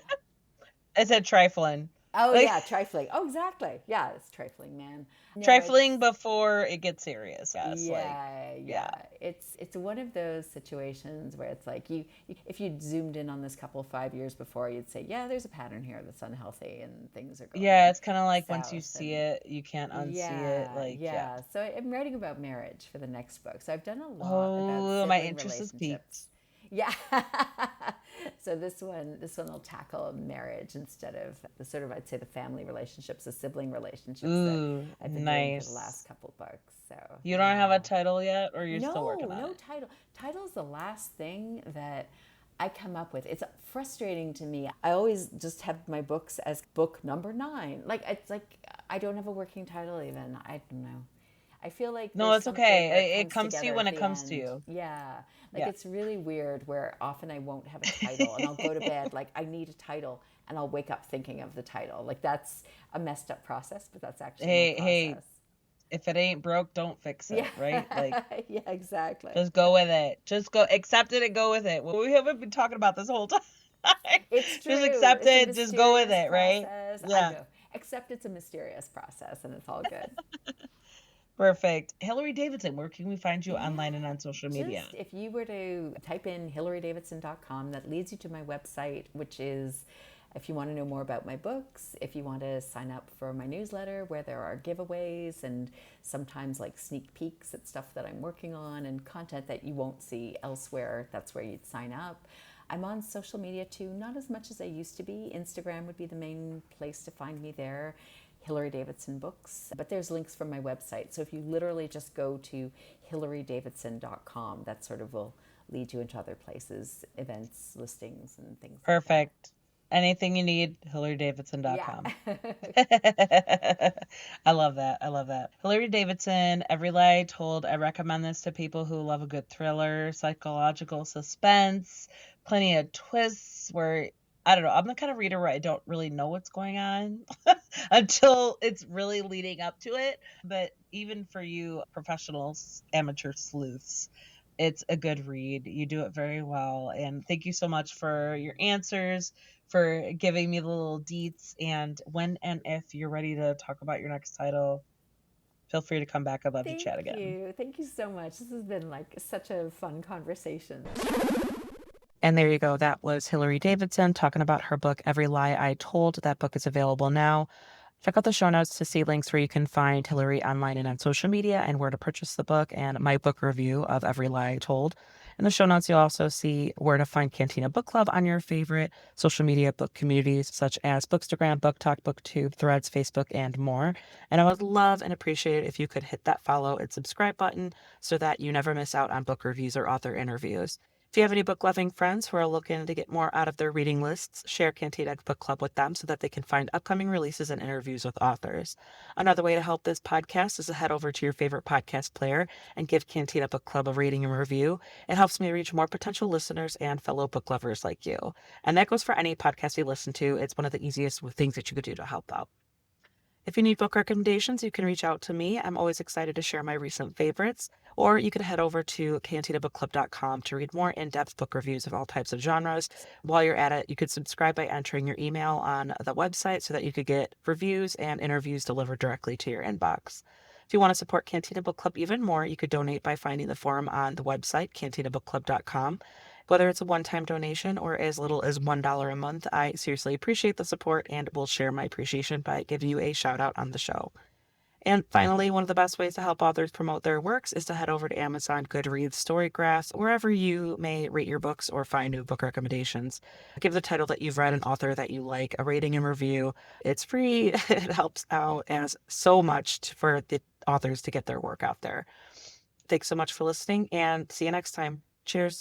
[SPEAKER 1] I said trifling.
[SPEAKER 2] Oh
[SPEAKER 1] Like
[SPEAKER 2] yeah, trifling. Oh, exactly. Yeah, it's trifling, man. No,
[SPEAKER 1] trifling
[SPEAKER 2] it's
[SPEAKER 1] before it gets serious. Yes, like
[SPEAKER 2] yeah,
[SPEAKER 1] yeah.
[SPEAKER 2] yeah. It's one of those situations where it's like if you'd zoomed in on this couple 5 years before, you'd say, yeah, there's a pattern here that's unhealthy and things are
[SPEAKER 1] Yeah,
[SPEAKER 2] going
[SPEAKER 1] it's kind of like once you
[SPEAKER 2] south.
[SPEAKER 1] see
[SPEAKER 2] And
[SPEAKER 1] it, you can't unsee it.
[SPEAKER 2] yeah,
[SPEAKER 1] Like, yeah.
[SPEAKER 2] yeah. So I'm writing about marriage for the next book. So I've done a lot about
[SPEAKER 1] Oh, my
[SPEAKER 2] sibling
[SPEAKER 1] interest is
[SPEAKER 2] relationships.
[SPEAKER 1] peaked.
[SPEAKER 2] Yeah. So this one will tackle marriage instead of the sort of, I'd say, the family relationships, the sibling relationships that
[SPEAKER 1] Ooh,
[SPEAKER 2] I've been doing for the last
[SPEAKER 1] nice.
[SPEAKER 2] couple books. So
[SPEAKER 1] You don't have a
[SPEAKER 2] yeah.
[SPEAKER 1] title yet, or you're still
[SPEAKER 2] No,
[SPEAKER 1] working on
[SPEAKER 2] no
[SPEAKER 1] it?
[SPEAKER 2] title. Title's the last thing that I come up with. It's frustrating to me. I always just have my books as book number 9. Like it's like I don't have a working title even. I don't know. I feel like
[SPEAKER 1] No,
[SPEAKER 2] there's
[SPEAKER 1] it's
[SPEAKER 2] something where it
[SPEAKER 1] okay. It
[SPEAKER 2] comes
[SPEAKER 1] comes to you
[SPEAKER 2] together
[SPEAKER 1] when
[SPEAKER 2] at
[SPEAKER 1] it
[SPEAKER 2] the
[SPEAKER 1] comes to
[SPEAKER 2] end.
[SPEAKER 1] you.
[SPEAKER 2] Yeah. Like
[SPEAKER 1] Yeah.
[SPEAKER 2] it's really weird where often I won't have a title and I'll go to bed like I need a title and I'll wake up thinking of the title. Like that's a messed up process, but that's actually my
[SPEAKER 1] Hey,
[SPEAKER 2] process.
[SPEAKER 1] if it ain't broke, don't fix
[SPEAKER 2] Yeah.
[SPEAKER 1] it, right? Like,
[SPEAKER 2] Yeah, exactly.
[SPEAKER 1] just go with it. Just go accept it and go with it. Well, we haven't been talking about this whole time.
[SPEAKER 2] It's
[SPEAKER 1] Just
[SPEAKER 2] true.
[SPEAKER 1] accept
[SPEAKER 2] It's a
[SPEAKER 1] it, just go with
[SPEAKER 2] mysterious
[SPEAKER 1] it, right?
[SPEAKER 2] process. I
[SPEAKER 1] Yeah.
[SPEAKER 2] know. Except it's a mysterious process and it's all good.
[SPEAKER 1] Perfect. Hilary Davidson, where can we find you
[SPEAKER 2] Yeah.
[SPEAKER 1] online and on social media?
[SPEAKER 2] Just if you were to type in hilarydavidson.com, that leads you to my website, which is if you want to know more about my books, if you want to sign up for my newsletter where there are giveaways and sometimes like sneak peeks at stuff that I'm working on and content that you won't see elsewhere, that's where you'd sign up. I'm on social media too, not as much as I used to be. Instagram would be the main place to find me there. Hilary Davidson Books, but there's links from my website. So if you literally just go to hilarydavidson.com, that sort of will lead you into other places, events, listings, and things like that.
[SPEAKER 1] Perfect. Anything you need,
[SPEAKER 2] Yeah.
[SPEAKER 1] hilarydavidson.com. I love that. I love that. Hilary Davidson, Every Lie I Told. I recommend this to people who love a good thriller, psychological suspense, plenty of twists where I don't know. I'm the kind of reader where I don't really know what's going on until it's really leading up to it. But even for you professionals, amateur sleuths, it's a good read. You do it very well. And thank you so much for your answers, for giving me the little deets. And when and if you're ready to talk about your next title, feel free to come back. I'd love to
[SPEAKER 2] Thank
[SPEAKER 1] chat again.
[SPEAKER 2] you. Thank you so much. This has been like such a fun conversation.
[SPEAKER 1] And there you go. That was Hilary Davidson talking about her book, Every Lie I Told. That book is available now. Check out the show notes to see links where you can find Hillary online and on social media and where to purchase the book and my book review of Every Lie I Told. In the show notes, you'll also see where to find Cantina Book Club on your favorite social media book communities such as Bookstagram, Book Talk, BookTube, Threads, Facebook, and more. And I would love and appreciate it if you could hit that follow and subscribe button so that you never miss out on book reviews or author interviews. If you have any book loving friends who are looking to get more out of their reading lists, share Cantina Book Club with them so that they can find upcoming releases and interviews with authors. Another way to help this podcast is to head over to your favorite podcast player and give Cantina Book Club a rating and review. It helps me reach more potential listeners and fellow book lovers like you. And that goes for any podcast you listen to. It's one of the easiest things that you could do to help out. If you need book recommendations, you can reach out to me. I'm always excited to share my recent favorites. Or you can head over to cantinabookclub.com to read more in-depth book reviews of all types of genres. While you're at it, you could subscribe by entering your email on the website so that you could get reviews and interviews delivered directly to your inbox. If you want to support Cantina Book Club even more, you could donate by finding the form on the website, cantinabookclub.com. Whether it's a one-time donation or as little as $1 a month, I seriously appreciate the support and will share my appreciation by giving you a shout out on the show. And finally, one of the best ways to help authors promote their works is to head over to Amazon, Goodreads, Storygraphs, wherever you may rate your books or find new book recommendations. Give the title that you've read, an author that you like, a rating and review. It's free. It helps out as so much for the authors to get their work out there. Thanks so much for listening and see you next time. Cheers.